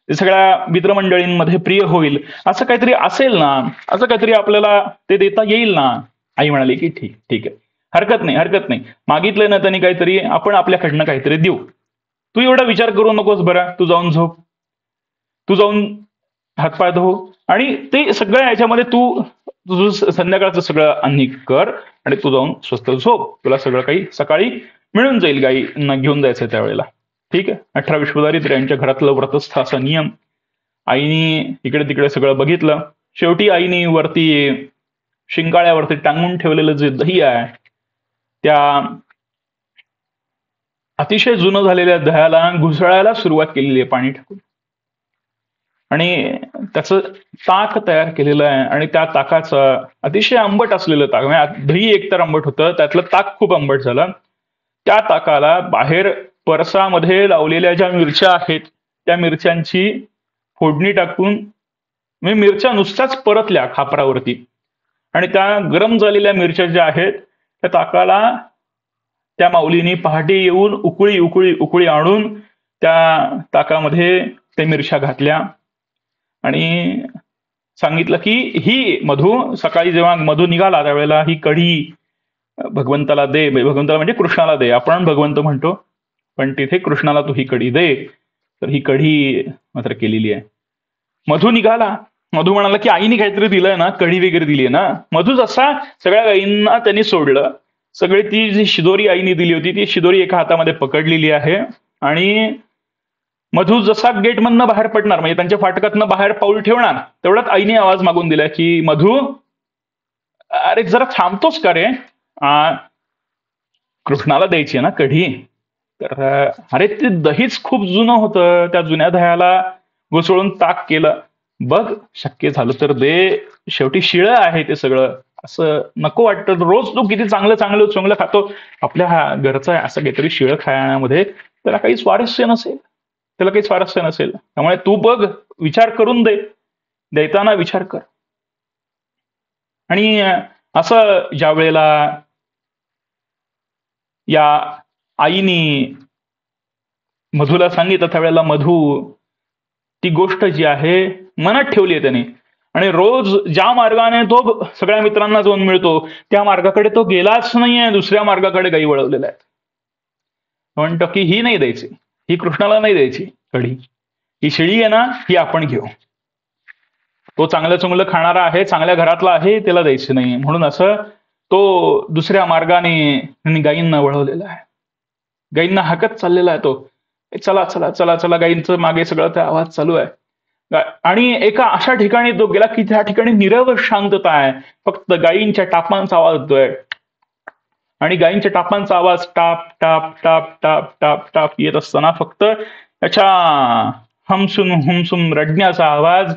ते सगळ्या मित्रमंडळींमध्ये प्रिय होईल, असं काहीतरी असेल ना, असं काहीतरी आपल्याला ते देता येईल ना. आई म्हणाली की ठीक आहे, हरकत नाही, मागितलंय ना त्यांनी काहीतरी, आपण आपल्याकडनं काहीतरी देऊ. तू एवढा विचार करू नकोस बरं, तू जाऊन झोप, तू जाऊन हातपाय धो, आणि ते सगळ्या याच्यामध्ये तू तुझं संध्याकाळचं सगळं अन्नी कर आणि तू जाऊन स्वस्त झोप. तुला सगळं काही सकाळी मिळून जाईल, गाईंना घेऊन जायचं त्यावेळेला. ठीक आहे. 18 विश्वदारिद्र्य यांच्या घरातलं व्रतस्थ असा नियम. आईनी इकडे तिकडे सगळं बघितलं. शेवटी आईनी वरती शिंगाळ्यावरती टांगून ठेवलेलं जे दही आहे, त्या अतिशय जुनं झालेल्या दह्याला घुसळायला सुरुवात केलेली आहे पाणी टाकून, आणि त्याचं ताक तयार केलेलं आहे. आणि त्या ताकाचं अतिशय आंबट असलेलं ताक, म्हणजे दही एकतर आंबट होतं, त्यातलं ताक खूप आंबट झालं. त्या ताकाला बाहेर परसामध्ये लावलेल्या ज्या मिरच्या आहेत त्या मिरच्यांची फोडणी टाकून, म्हणजे मिरच्या नुसत्याच परतल्या खापरावरती, आणि त्या गरम झालेल्या मिरच्या ज्या आहेत त्या ताकाला त्या माऊलीनी पहाटे येऊन उकळी आणून त्या ताकामध्ये त्या मिरच्या घातल्या आणि सांगितलं की ही मधू, सकाळी जेव्हा मधू निघाला त्यावेळेला ही कढी भगवंताला दे. भगवंताला म्हणजे कृष्णाला दे, आपण भगवंत म्हणतो पण तिथे कृष्णाला तू ही कढी दे. तर ही कढी मात्र केलेली आहे. मधू निघाला. मधू म्हणाला की आईने काहीतरी दिलंय ना, कढी वगैरे दिली आहे ना. मधू जसा सगळ्या गाईंना त्यांनी सोडलं, सगळी ती जी शिदोरी आईने दिली होती ती शिदोरी एका हातामध्ये पकडलेली आहे आणि मधू जसा गेटमधनं बाहेर पडणार, म्हणजे त्यांच्या फाटकातनं बाहेर पाऊल ठेवणार, तेवढ्यात आईने आवाज मागून दिला की मधू, अरे जरा थांबतोस का रे? कृष्णाला द्यायची आहे ना कढी. तर अरे ते दहीच खूप जुनं होतं, त्या जुन्या दह्याला घुसळून ताक केलं. बघ शक्य झालं तर दे, शेवटी शिळं आहे ते सगळं. असं नको वाटतं, रोज तू किती चांगलं चांगलं चांगलं खातो, आपल्या घरचं आहे असं काहीतरी शिळं खाण्यामध्ये त्याला काही स्वारस्य नसेल, त्याला काही स्वारस्य नसेल. त्यामुळे तू बघ, विचार करून दे, देताना विचार कर. आणि असं ज्या वेळेला या आईनी मधूला सांगितलं, त्यावेळेला मधू ती गोष्ट जी आहे मनात ठेवली आहे त्याने, आणि रोज ज्या मार्गाने तो सगळ्या मित्रांना जाऊन मिळतो त्या मार्गाकडे तो गेलाच नाहीये, दुसऱ्या मार्गाकडे गाई वळवलेल्या आहेत. म्हणतो की ही नाही द्यायची, ही कृष्णाला नाही द्यायची कढी, ही शिळी आहे ना, ही आपण घेऊ. तो चांगलं चांगलं खाणारा आहे, चांगल्या घरातला आहे, त्याला द्यायची नाही. म्हणून असं तो दुसऱ्या मार्गाने गायींना वळवलेला आहे, गायींना हाकत चाललेला आहे तो. चला चला चला चला, गायींचं मागे सगळं त्या आवाज चालू आहे. आणि एका अशा ठिकाणी तो गेला की त्या ठिकाणी निरव शांतता आहे, फक्त गायींच्या टापांचा आवाज होतोय. आणि गायींच्या टापांचा आवाज top top top top top top येत असताना फक्त त्याच्या हमसुम हुमसुम रडण्याचा आवाज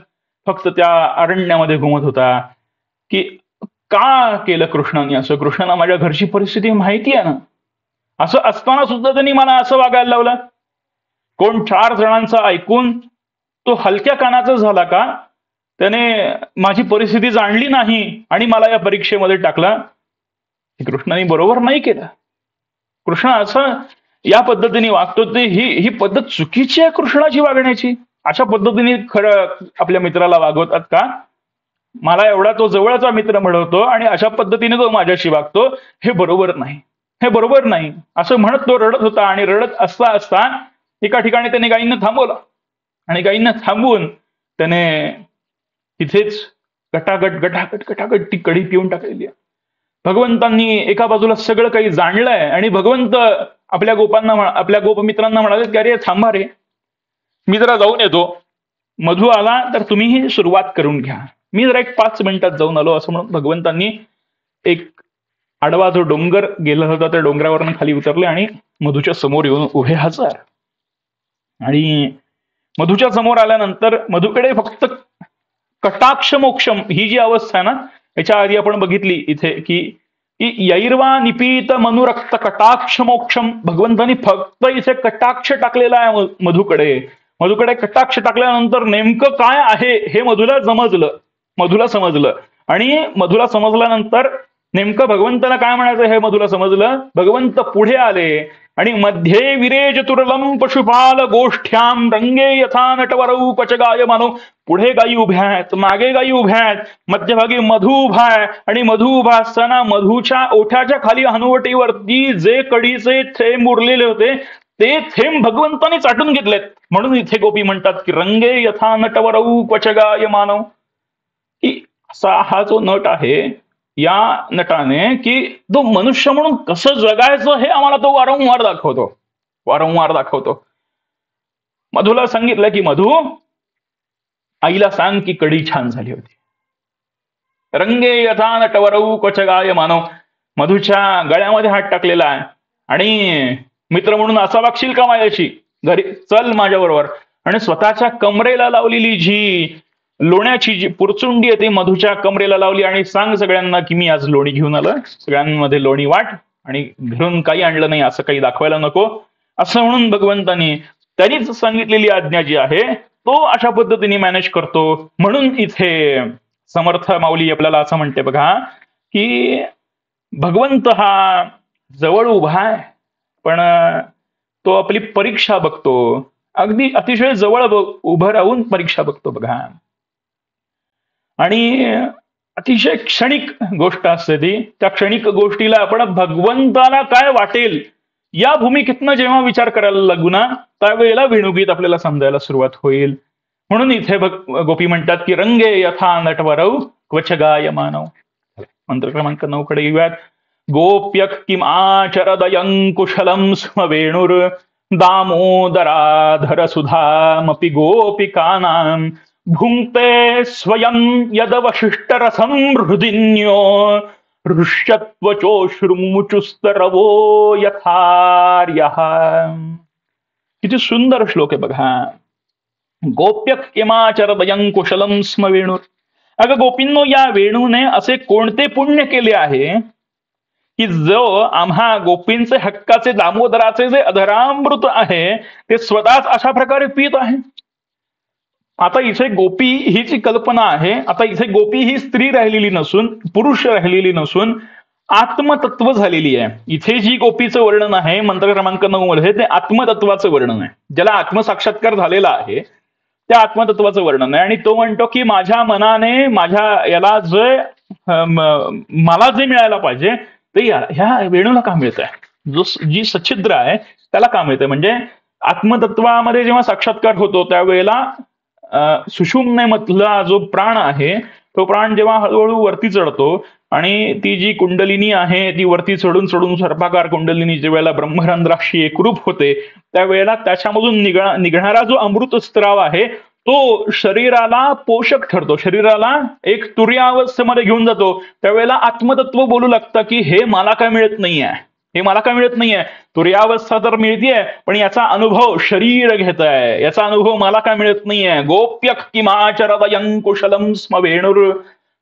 फक्त त्या अरण्यामध्ये घुमत होता. की का केलं कृष्णाने असं? कृष्णाला माझ्या घरची परिस्थिती माहिती आहे ना, असं असताना सुद्धा त्यांनी मला असं वागायला लावलं. कोण 4 जणांचं ऐकून तो हलक्या कानाचा झाला का? त्याने माझी परिस्थिती जाणली नाही आणि मला या परीक्षेमध्ये टाकला. हे कृष्णाने बरोबर नाही केलं. कृष्ण असं या पद्धतीने वागतो, ते ही पद्धत चुकीची आहे कृष्णाची वागण्याची. अशा पद्धतीने खरं आपल्या मित्राला वागवतात का? मला एवढा तो जवळचा मित्र म्हणवतो आणि अशा पद्धतीने तो माझ्याशी वागतो, हे बरोबर नाही, हे बरोबर नाही असं म्हणत तो रडत होता. आणि रडत असता असता एका ठिकाणी त्याने गायींना थांबवलं, आणि गायींना थांबवून त्याने तिथेच गटागट गटागट गटागट ती कढी पिऊन टाकलेली आहे. भगवंतांनी एका बाजूला सगळं काही जाणलंय, आणि भगवंत आपल्या गोपमित्रांना म्हणाले की अरे थांबा रे, मी जरा जाऊन येतो, मधू आला तर तुम्हीही सुरुवात करून घ्या, मी जरा एक 5 मिनिटात जाऊन आलो. असं म्हणून भगवंतांनी एक आडवा जो डोंगर गेला होता त्या डोंगरावरून खाली उतरले आणि मधूच्या समोर येऊन उभे हजर. आणि मधूच्या समोर आल्यानंतर मधूकडे फक्त कटाक्ष मोक्षम ही जी अवस्था आहे ना, याच्या आधी आपण बघितली इथे की यैर्वा निपीत मनुरक्त कटाक्ष मोक्षम, भगवंतांनी फक्त इथे कटाक्ष टाकलेला आहे मधूकडे. मधूकडे कटाक्ष टाकल्यानंतर नेमकं काय आहे हे मधूला समजलं. आणि मधूला समजल्यानंतर नेमकं भगवंताला काय म्हणायचं हे मधूला समजलं. भगवंत पुढे आले आणि मध्ये विरेज तुरलम पशुपाल गोष्ठ्याम रंगे यथा नटवरऊ पचगाय मानो. पुढे गायी उभ्या आहेत, मागे गायी उभ्या आहेत, मध्यभागी मधू उभा आहे. आणि मधू उभा असताना मधूच्या ओठाच्या खाली हनुवटीवरती जे कडीचे थेंब उरलेले होते ते थेंब भगवंताने चाटून घेतलेत. म्हणून इथे गोपी म्हणतात की रंगे यथा नटवरऊ पचगाय मानव. की असा हा जो नट आहे, या नटाने की तो मनुष्य म्हणून कसं जगायचं हे आम्हाला तो वारंवार दाखवतो. मधूला सांगितलं की मधू, आईला सांग की कढी छान झाली होती. रंगे यथा नटवरऊ क्वचगाय मानव. मधूच्या गळ्यामध्ये हात टाकलेला आहे आणि मित्र म्हणून असा वागशील का माझ्याशी, घरी चल माझ्याबरोबर. आणि स्वतःच्या कमरेला लावलेली जी लोण्याची जी पुरचुंडी आहे ती मधूच्या कमरेला लावली आणि सांग सगळ्यांना की मी आज लोणी घेऊन आलो, सगळ्यांमध्ये लोणी वाट, आणि घरून काही आणलं नाही असं काही दाखवायला नको. असं म्हणून भगवंतांनी त्यांनीच सांगितलेली आज्ञा जी आहे तो अशा पद्धतीने मॅनेज करतो. म्हणून इथे समर्थ माऊली आपल्याला असं म्हणते बघा की भगवंत हा जवळ उभा आहे, पण तो आपली परीक्षा बघतो, अगदी अतिशय जवळ उभं राहून परीक्षा बघतो बघा. आणि अतिशय क्षणिक गोष्ट असते ती. त्या क्षणिक गोष्टीला आपण भगवंताला काय वाटेल या भूमिकेतनं जेव्हा विचार करायला लागू ना, त्यावेळेला वेणुगीत आपल्याला समजायला सुरुवात होईल. म्हणून इथे गोपी म्हणतात की रंगे यथा नटवरौ क्वचगाय मानव. मंत्र क्रमांक 9 कडे येऊयात. गोप्य किम आचरदयं कुशलम स्म वेणुर दामोदराधर सुधामपि गोपिकानां भुङ्क्ते स्वयं यदवशिष्टरसं हृदिन्यो हृष्यत्वचोश्रुमुचुस्तरवो यथार्यः. किती सुंदर श्लोक आहे बघा. गोप्य किमाचरदयं कुशलम स्म वेणूर. अगं गोपींनो, या वेणूने असे कोणते पुण्य केले आहे की जो आम्हा गोपींचे हक्काचे दामोदराचे जे अधरामृत आहे ते स्वतःच अशा प्रकारे पित आहे. आता इथे गोपी ही जी कल्पना आहे, आता इथे गोपी ही स्त्री राहिलेली नसून, पुरुष राहिलेली नसून आत्मतत्व झालेली आहे. इथे जी गोपीचं वर्णन आहे मंत्र क्रमांक 9 मध्ये ते आत्मतत्वाचं वर्णन आहे. ज्याला आत्मसाक्षात्कार झालेला आहे त्या आत्मतत्वाचं वर्णन आहे. आणि तो म्हणतो की माझ्या मनाने माझ्या याला जे मला जे मिळायला पाहिजे ते ह्या वेणूला का मिळत आहे, जो जी सच्छिद्र आहे त्याला का मिळतंय. म्हणजे आत्मतत्वामध्ये जेव्हा साक्षात्कार होतो त्यावेळेला सुषुम्नेमधला जो प्राण आहे तो प्राण जेव्हा हळूहळू वरती चढतो आणि ती जी कुंडलिनी आहे ती वरती चढून चढून सर्पाकार कुंडलिनी ज्या वेळेला ब्रह्मरंध्राशी एकरूप होते त्यावेळेला त्याच्यामधून निघणारा जो अमृत स्त्राव आहे तो शरीराला पोषक ठरतो, शरीराला एक तुर्यावस्थेमध्ये घेऊन जातो. त्यावेळेला आत्मतत्व बोलू लागतं की हे मला काय मिळत नाहीये, हे मला काय मिळत नाहीये. तुर्यावस्था तर मिळतीये पण याचा अनुभव शरीर घेत आहे, याचा अनुभव मला काय मिळत नाहीये. गोप्य किमाचरदयं कुशलम स्म वेणुर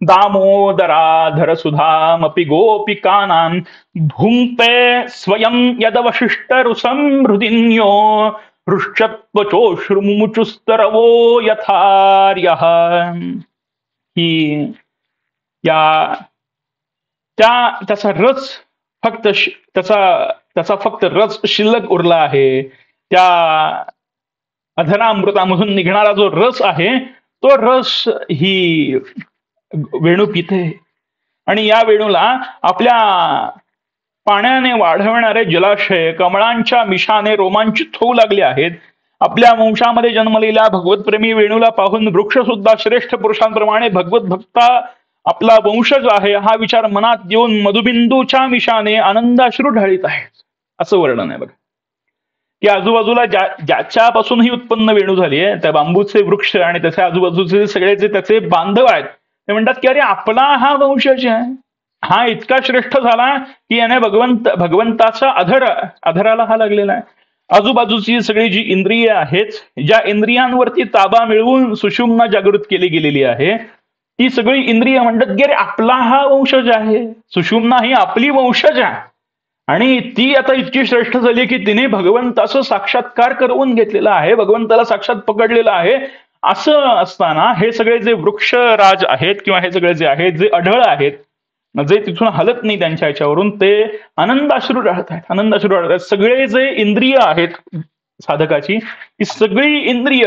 दामोदराधर सुधामपि गोपिकानां भुङ्क्ते स्वयं यदवशिष्टरुसं हृदिन्यो हृष्यत्वचोश्रुमुचुस्तरवो यथार्यः. ही या त्याचा रस फक्त त्याचा फक्त रस शिल्लक उरला आहे. त्या अधरामृतामधून निघणारा जो रस आहे तो रस ही वेणू पिते. आणि या वेणूला आपल्या पाण्याने वाढवणारे जलाशय कमळांच्या मिशाने रोमांचित होऊ लागले आहेत. आपल्या वंशामध्ये जन्मलेल्या भगवतप्रेमी वेणूला पाहून वृक्ष सुद्धा श्रेष्ठ पुरुषांप्रमाणे भगवत भक्ता आपला वंशज आहे हा विचार मनात येऊन मधुबिंदूच्या मिशाने आनंदाश्रू ढाळीत आहेत. असं वर्णन आहे बघा की आजूबाजूला ज्याच्यापासून ही उत्पन्न वेणू झाली आहे त्या बांबूचे वृक्ष आणि त्याच्या आजूबाजूचे सगळे जे त्याचे बांधव आहेत ते म्हणतात की अरे आपला हा वंशज आहे, हा इतका श्रेष्ठ झाला की याने भगवंताचा अधराला हा लागलेला आहे. आजूबाजूची सगळी जी इंद्रिय आहेत, ज्या इंद्रियांवरती ताबा मिळवून सुषुम्ना जागृत केली गेलेली आहे ती सगळी इंद्रिय म्हणतात की अरे आपला हा वंशज आहे, सुषुम्ना ही आपली वंशज आहे. आणि ती आता इतकी श्रेष्ठ झाली की तिने भगवंताचं साक्षात्कार करून घेतलेला आहे, भगवंताला साक्षात पकडलेलं आहे. असं असताना हे सगळे जे वृक्षराज आहेत किंवा हे सगळे जे आहेत जे अढळ आहेत जे तिथून हलत नाही त्यांच्या ह्याच्यावरून ते आनंदाश्रू ढाळत आहेत, आनंदाश्रू ढाळत आहेत. सगळे जे इंद्रिय आहेत साधकाची ही सगळी इंद्रिय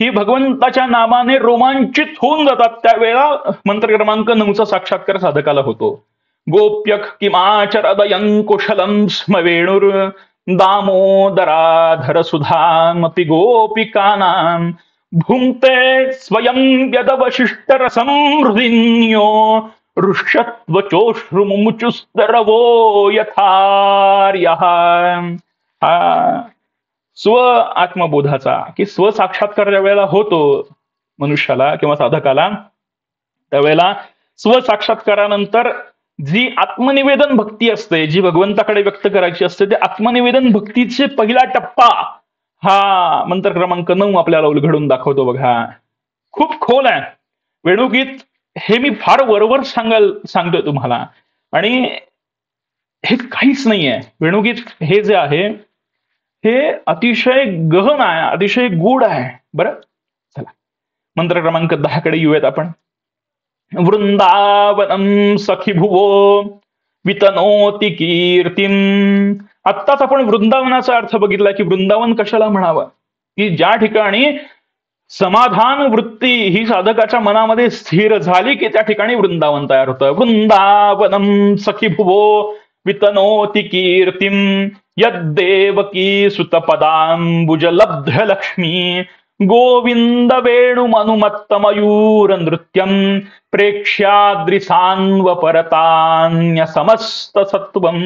ही भगवंताच्या नामाने रोमांचित होऊन जातात. त्यावेळेला मंत्र क्रमांक 9चा साक्षात्कार साधकाला होतो. गोप्य किमाचरदयं कुशलं स्म वेणुर दामोदराधर सुधामपि गोपिकानां भुङ्क्ते स्वयं यदवशिष्टरसं हृदिन्यो हृष्यत्वचोश्रुमुचुस्तरवो यथार्यः. स्व आत्मबोधाचा की स्व साक्षात्कार ज्या वेळेला होतो मनुष्याला किंवा साधकाला त्यावेळेला स्व साक्षात्कारानंतर जी आत्मनिवेदन भक्ती असते जी भगवंताकडे व्यक्त करायची असते ते आत्मनिवेदन भक्तीचे पहिला टप्पा हा मंत्र क्रमांक 9 आपल्याला उलगडून दाखवतो बघा. खूप खोल आहे वेणुगीत, हे मी फार वरवर सांगतोय तुम्हाला आणि हे काहीच नाहीये. वेणुगीत हे जे आहे हे अतिशय गहन आहे, अतिशय गूढ आहे. बरं चला मंत्र क्रमांक 10 कडे येऊयात आपण. वृंदावनम सखी भुवो वितनोती कीर्तिम. आत्ताच आपण वृंदावनाचा अर्थ बघितला की वृंदावन कशाला म्हणावं की ज्या ठिकाणी समाधान वृत्ती ही साधकाच्या मनामध्ये स्थिर झाली की त्या ठिकाणी वृंदावन तयार होतं. वृंदावनम सखी भुवो वितनोती कीर्तिम यद्देवकी सुतपदांबुज लब्ध लक्ष्मी गोविंद वेणुमनुमत्त मयूर नृत्यम प्रेक्ष्याद्रिसान्व परतान्य समस्त सत्वम.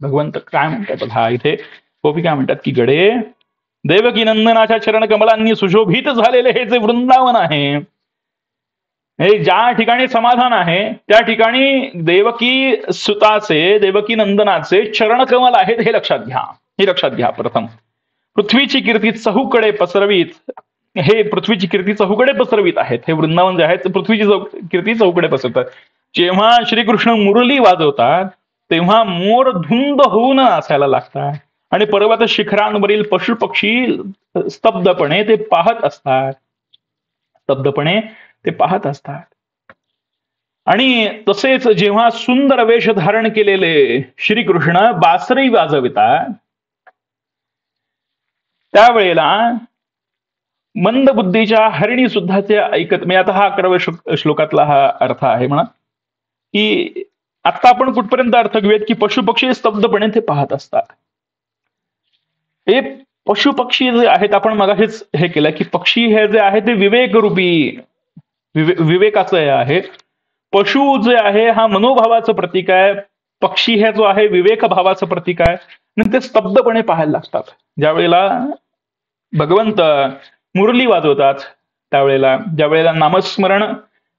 भगवंत काय म्हणतात बघा इथे गोपी काय म्हणतात की गडे, देवकी नंदनाच्या चरण कमलांनी सुशोभित झालेले हे जे वृंदावन आहे, हे ज्या ठिकाणी समाधान आहे त्या ठिकाणी देवकी सुताचे, देवकी नंदनाचे चरणकमल आहेत, हे लक्षात घ्या. हे लक्षात घ्या. प्रथम पृथ्वीची कीर्ती चहूकडे पसरवीत, हे पृथ्वीची कीर्ती चहूकडे पसरवीत आहेत. हे वृंदावन जे आहे ते पृथ्वीची कीर्ती चहूकडे पसरतात. जेव्हा श्रीकृष्ण मुरली वाजवतात तेव्हा मोर धुंद होऊन असायला लागतात आणि पर्वत शिखरांवरील पशु पक्षी स्तब्धपणे ते पाहत असतात. स्तब्धपणे ते पाहत असतात. आणि तसेच जेव्हा सुंदर वेश धारण केलेले श्रीकृष्ण बासरी वाजवितात त्यावेळेला मंदबुद्धीच्या हरिणी सुद्धा ते ऐकत, म्हणजे आता हा 11व्या श्लोकातला हा अर्थ आहे म्हणा, की आता आपण कुठपर्यंत अर्थ घेऊयात की पशुपक्षी स्तब्धपणे ते पाहत असतात. हे पशुपक्षी जे आहेत, आपण मगाशीच हे केलं की पक्षी हे जे आहे ते विवेकरूपी, विवेकाचं हे आहे. पशु जे आहे हा मनोभावाचं प्रतीक आहे, पक्षी हे जो आहे विवेक भावाचं प्रतीक आहे, आणि ते स्तब्धपणे पाहायला लागतात. ज्यावेळेला भगवंत मुरली वाजवतात त्यावेळेला, ज्यावेळेला नामस्मरण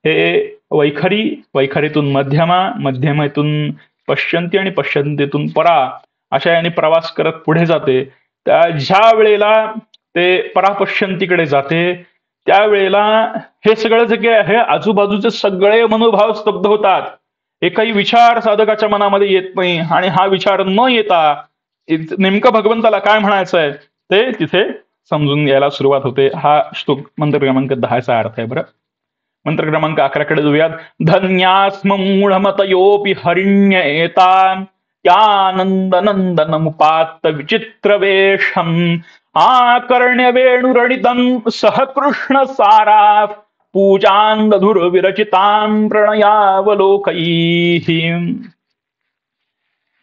हे वैखरीतून मध्यमा, मध्यमेतून पश्यंती आणि पश्यंतीतून परा अशा याने प्रवास करत पुढे जाते, ज्या वेळेला ते परापश्यंतीकडे जाते त्यावेळेला हे सगळं जे काही आहे आजूबाजूचे सगळे मनोभाव स्तब्ध होतात. एकही विचार साधकाच्या मनामध्ये येत नाही आणि हा विचार न येता नेमकं भगवंताला काय म्हणायचं आहे ते तिथे समजून घ्यायला सुरुवात होते. हा श्लोक मंत्र क्रमांक 10चा अर्थ आहे. बरं, मंत्र क्रमांक 11कडे जाऊयात. धन्यास्म मूढमतयोपि हरिण्येता यानंद नंदनमुपात्त विचित्र वेशम आकर्ण्य वेणुरणितं सहकृष्ण सारा पूजांधुर विरचितां प्रणयावलोकैः.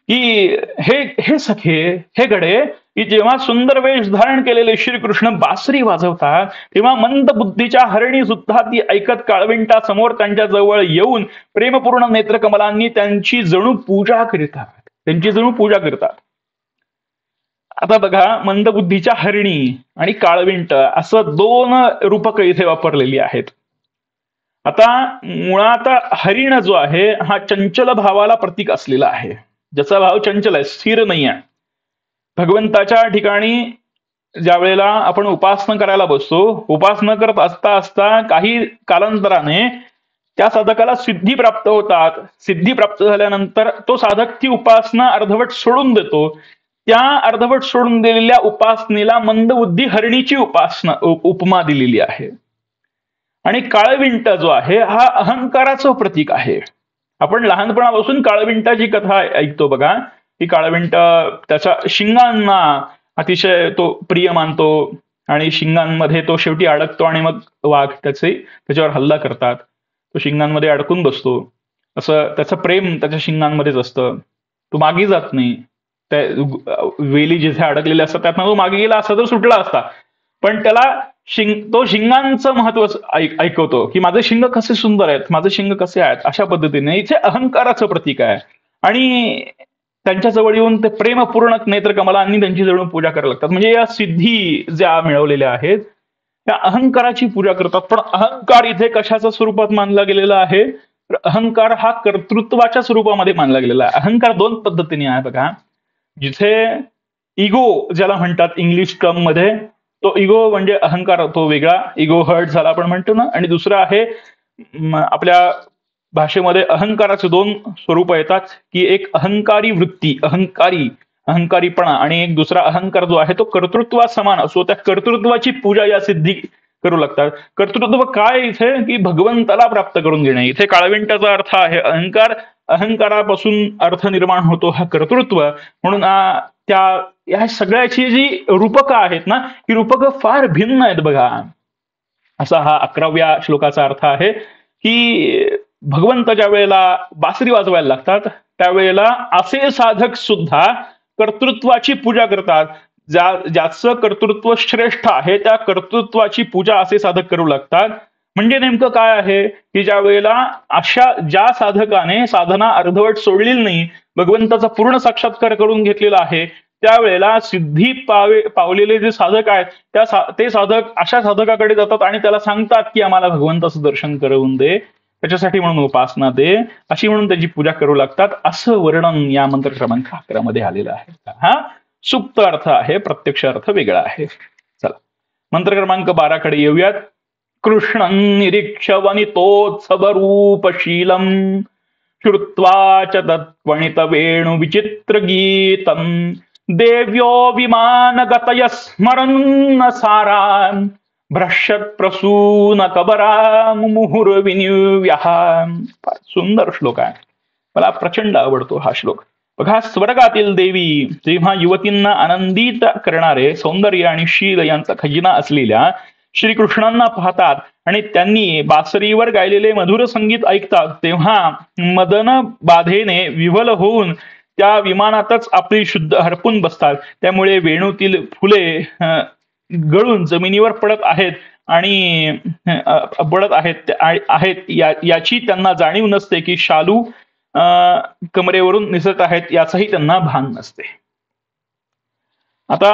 की हे सखे, हे गडे, की जेव्हा सुंदर वेश धारण केलेले श्रीकृष्ण बासरी वाजवतात तेव्हा मंद बुद्धीच्या हरिणी सुद्धा ती ऐकत काळविंटा समोर त्यांच्या जवळ येऊन प्रेमपूर्ण नेत्रकमलांनी त्यांची जणू पूजा करतात, त्यांची जणू पूजा करतात. आता बघा, मंदबुद्धीच्या हरिणी आणि काळविंट असं 2 रूपक इथे वापरलेली आहेत. आता मुळात हरिण जो आहे हा चंचल भावाला प्रतीक असलेला आहे, ज्याचा भाव चंचल आहे, स्थिर नाही आहे. भगवंताच्या ठिकाणी ज्या वेळेला आपण उपासना करायला बसतो, उपासना करत असता असता काही कालांतराने त्या साधकाला सिद्धी प्राप्त होतात. सिद्धी प्राप्त झाल्यानंतर तो साधक ती उपासना अर्धवट सोडून देतो. त्या अर्धवट सोडून दिलेल्या उपासनेला मंदबुद्धी हरिणीची उपमा दिलेली आहे. आणि काळविंट जो आहे हा अहंकाराचं प्रतीक आहे. आपण लहानपणापासून काळविंटाची कथा ऐकतो बघा, की काळविंट त्याच्या शिंगांना अतिशय तो प्रिय मानतो आणि शिंगांमध्ये तो शेवटी अडकतो आणि मग वाघ त्याच्यावर हल्ला करतात. तो शिंगांमध्ये अडकून बसतो. असं त्याचं प्रेम त्याच्या शिंगांमध्येच असतं. तो मागे जात नाही. त्या वेली जिथे अडकलेल्या असतात त्यातनं तो मागे गेला असता तर सुटला असता, पण त्याला तो शिंगांचं महत्व ऐकवतो की माझे शिंग कसे सुंदर आहेत, माझे शिंग कसे आहेत. अशा पद्धतीने इथे अहंकाराचं प्रतीक आहे. आणि त्यांच्या जवळ येऊन ते प्रेमपूर्ण नेत्रकमलांनी त्यांची जवळ पूजा करायला लागतात. म्हणजे या सिद्धी ज्या मिळवलेल्या आहेत त्या अहंकाराची पूजा करतात. पण अहंकार इथे कशाच्या स्वरूपात मानला गेलेला आहे, तर अहंकार हा कर्तृत्वाच्या स्वरूपामध्ये मानला गेलेला आहे. अहंकार 2 पद्धतीने आहे बघा. जिथे इगो ज्याला म्हणतात इंग्लिश टर्म मध्ये, तो इगो म्हणजे अहंकार, तो वेगळा इगो हर्ट झाला आपण म्हणतो ना. आणि दुसरा आहे आपल्या भाषेमध्ये अहंकाराचे 2 स्वरूप येतात, की एक अहंकारी वृत्ती, अहंकारीपणा, आणि एक दुसरा अहंकार जो आहे तो कर्तृत्वा समान असो. त्या कर्तृत्वाची पूजा या सिद्धी करू लागतात. कर्तृत्व काय इथे, की भगवंताला प्राप्त करून घेणे. इथे काळविंटाचा अर्थ आहे अहंकार. अहंकारापासून अर्थ निर्माण होतो हा कर्तृत्व. म्हणून या सगळ्याची जी रूपकं आहेत ना, ही रूपकं फार भिन्न आहेत बघा. असा हा 11व्या श्लोकाचा अर्थ आहे, की भगवंत ज्या वेळेला बासरी वाजवायला लागतात त्यावेळेला असे साधक सुद्धा कर्तृत्वाची पूजा करतात. ज्याचं कर्तृत्व श्रेष्ठ आहे त्या कर्तृत्वाची पूजा असे साधक करू लागतात. म्हणजे नेमकं काय आहे, की ज्या वेळेला ज्या साधकाने साधना अर्धवट सोडलेली नाही, भगवंताचा पूर्ण साक्षात्कार करून घेतलेला आहे, त्यावेळेला सिद्धी पावलेले जे साधक आहेत ते साधक अशा साधकाकडे जातात आणि त्याला सांगतात की आम्हाला भगवंताचं दर्शन करवून दे, त्याच्यासाठी म्हणून उपासना दे, अशी म्हणून त्याची पूजा करू लागतात. असं वर्णन या मंत्र क्रमांक 11 मध्ये आलेलं आहे. हा सुप्त अर्थ आहे, प्रत्यक्ष अर्थ वेगळा आहे. चला मंत्र क्रमांक 12 कडे येऊयात. कृष्ण निरीक्ष वनितोत्सवरूपशीलम श्रुत्वा च तत्त्वणित वेणु विचित्र गीतम देव्यो विमानगतय स्मरन्न सारान् भ्रश्यत प्रसून कबरा मुहुर्विनिव्यः. फार सुंदर श्लोक आहे, मला प्रचंड आवडतो हा श्लोक. बघा, स्वर्गातील देवी जेव्हा युवतींना आनंदित करणारे सौंदर्य आणि शील यांचा खजिना असलेल्या श्रीकृष्णांना पाहतात आणि त्यांनी बासरीवर गायलेले मधुर संगीत ऐकतात, तेव्हा मदन बाधेने विव्हल होऊन त्या विमानातच आपली शुद्ध हरपून बसतात. त्यामुळे वेणूतील फुले गळून जमिनीवर पडत आहेत आणि याची त्यांना जाणीव नसते की शालू कमरेवरून निसत आहेत याचंही त्यांना भान नसते. आता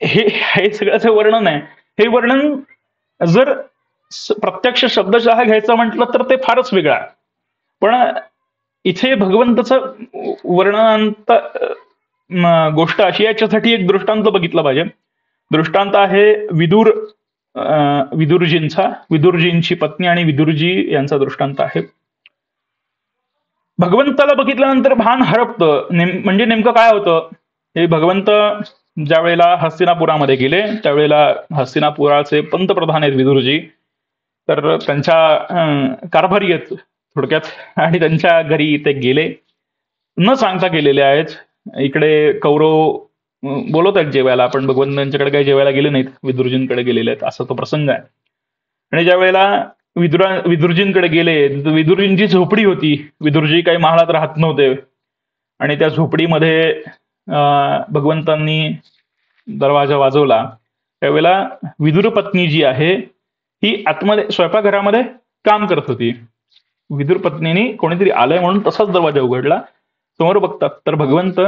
हे सगळ्याचं वर्णन आहे. हे वर्णन जर प्रत्यक्ष शब्दशः घ्यायचं म्हटलं तर ते फारच वेगळं आहे. पण इथे भगवंताचं वर्णनांत गोष्ट अशी आहे, याच्यासाठी एक दृष्टांत बघितला पाहिजे. दृष्टांत आहे विदुरजींचा, विदुरजींची पत्नी आणि विदुरजी यांचा दृष्टांत आहे. भगवंताला बघितल्यानंतर भान हरपतं. म्हणजे नेमकं काय होतं, हे भगवंत ज्या वेळेला हस्तिनापुरामध्ये गेले त्यावेळेला हस्तिनापुराचे पंतप्रधान आहेत विदुरजी, तर त्यांच्या कारभारी आहेत थोडक्यात, आणि त्यांच्या घरी ते गेले, न सांगता गेलेले आहेत. इकडे कौरव बोलवत आहेत जेवायला, पण भगवंतांच्याकडे काही जेवायला गेले नाहीत, विदुरजींकडे गेलेले आहेत, असा तो प्रसंग आहे. आणि ज्या वेळेला विदुरजींकडे गेले, विदुरजींची झोपडी होती, विदुरजी काही महालात राहत नव्हते, आणि त्या झोपडीमध्ये भगवंतांनी दरवाजा वाजवला. त्यावेळेला विदुर पत्नी जी आहे ही आतमध्ये स्वयंपाकघरामध्ये काम करत होती. विदुर पत्नीने कोणीतरी आलंय म्हणून तसाच दरवाजा उघडला. समोर बघतात तर भगवंत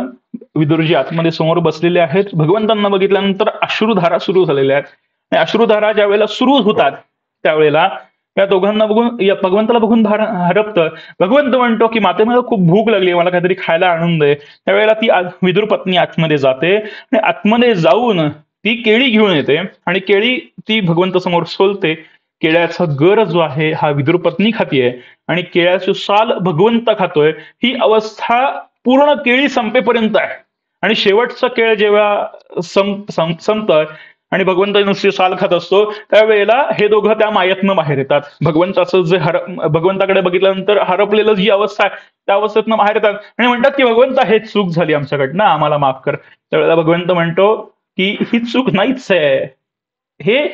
विदुरजी आतमध्ये समोर बसलेले आहेत. भगवंतांना बघितल्यानंतर अश्रुधारा सुरू झालेल्या आहेत. आणि अश्रुधारा ज्या वेळेला सुरू होतात त्यावेळेला या दोघांना बघून, या भगवंताला बघून हरपतं. भगवंत म्हणतो की माते, मला खूप भूक लागली, मला काहीतरी खायला आणून दे. त्यावेळेला ती विदुर पत्नी आतमध्ये जाते आणि आतमध्ये जाऊन ती केळी घेऊन येते आणि केळी ती भगवंत समोर सोलते. केळ्याचा गर जो आहे हा विदुर पत्नी खातीये आणि केळ्याची साल भगवंत खातोय. ही अवस्था पूर्ण केळी संपेपर्यंत आहे. आणि शेवटचं केळ जेव्हा संपतं आणि भगवंत नुसती साल खात असतो, त्यावेळेला हे दोघं त्या मायेतनं बाहेर येतात. भगवंताचं जे भगवंताकडे बघितल्यानंतर हरपलेलं जी अवस्था आहे त्या अवस्थेतनं बाहेर येतात आणि म्हणतात की भगवंत, हे चूक झाली आमच्याकडनं, आम्हाला माफ कर. त्यावेळेला भगवंत म्हणतो की ही चूक नाहीच आहे, हे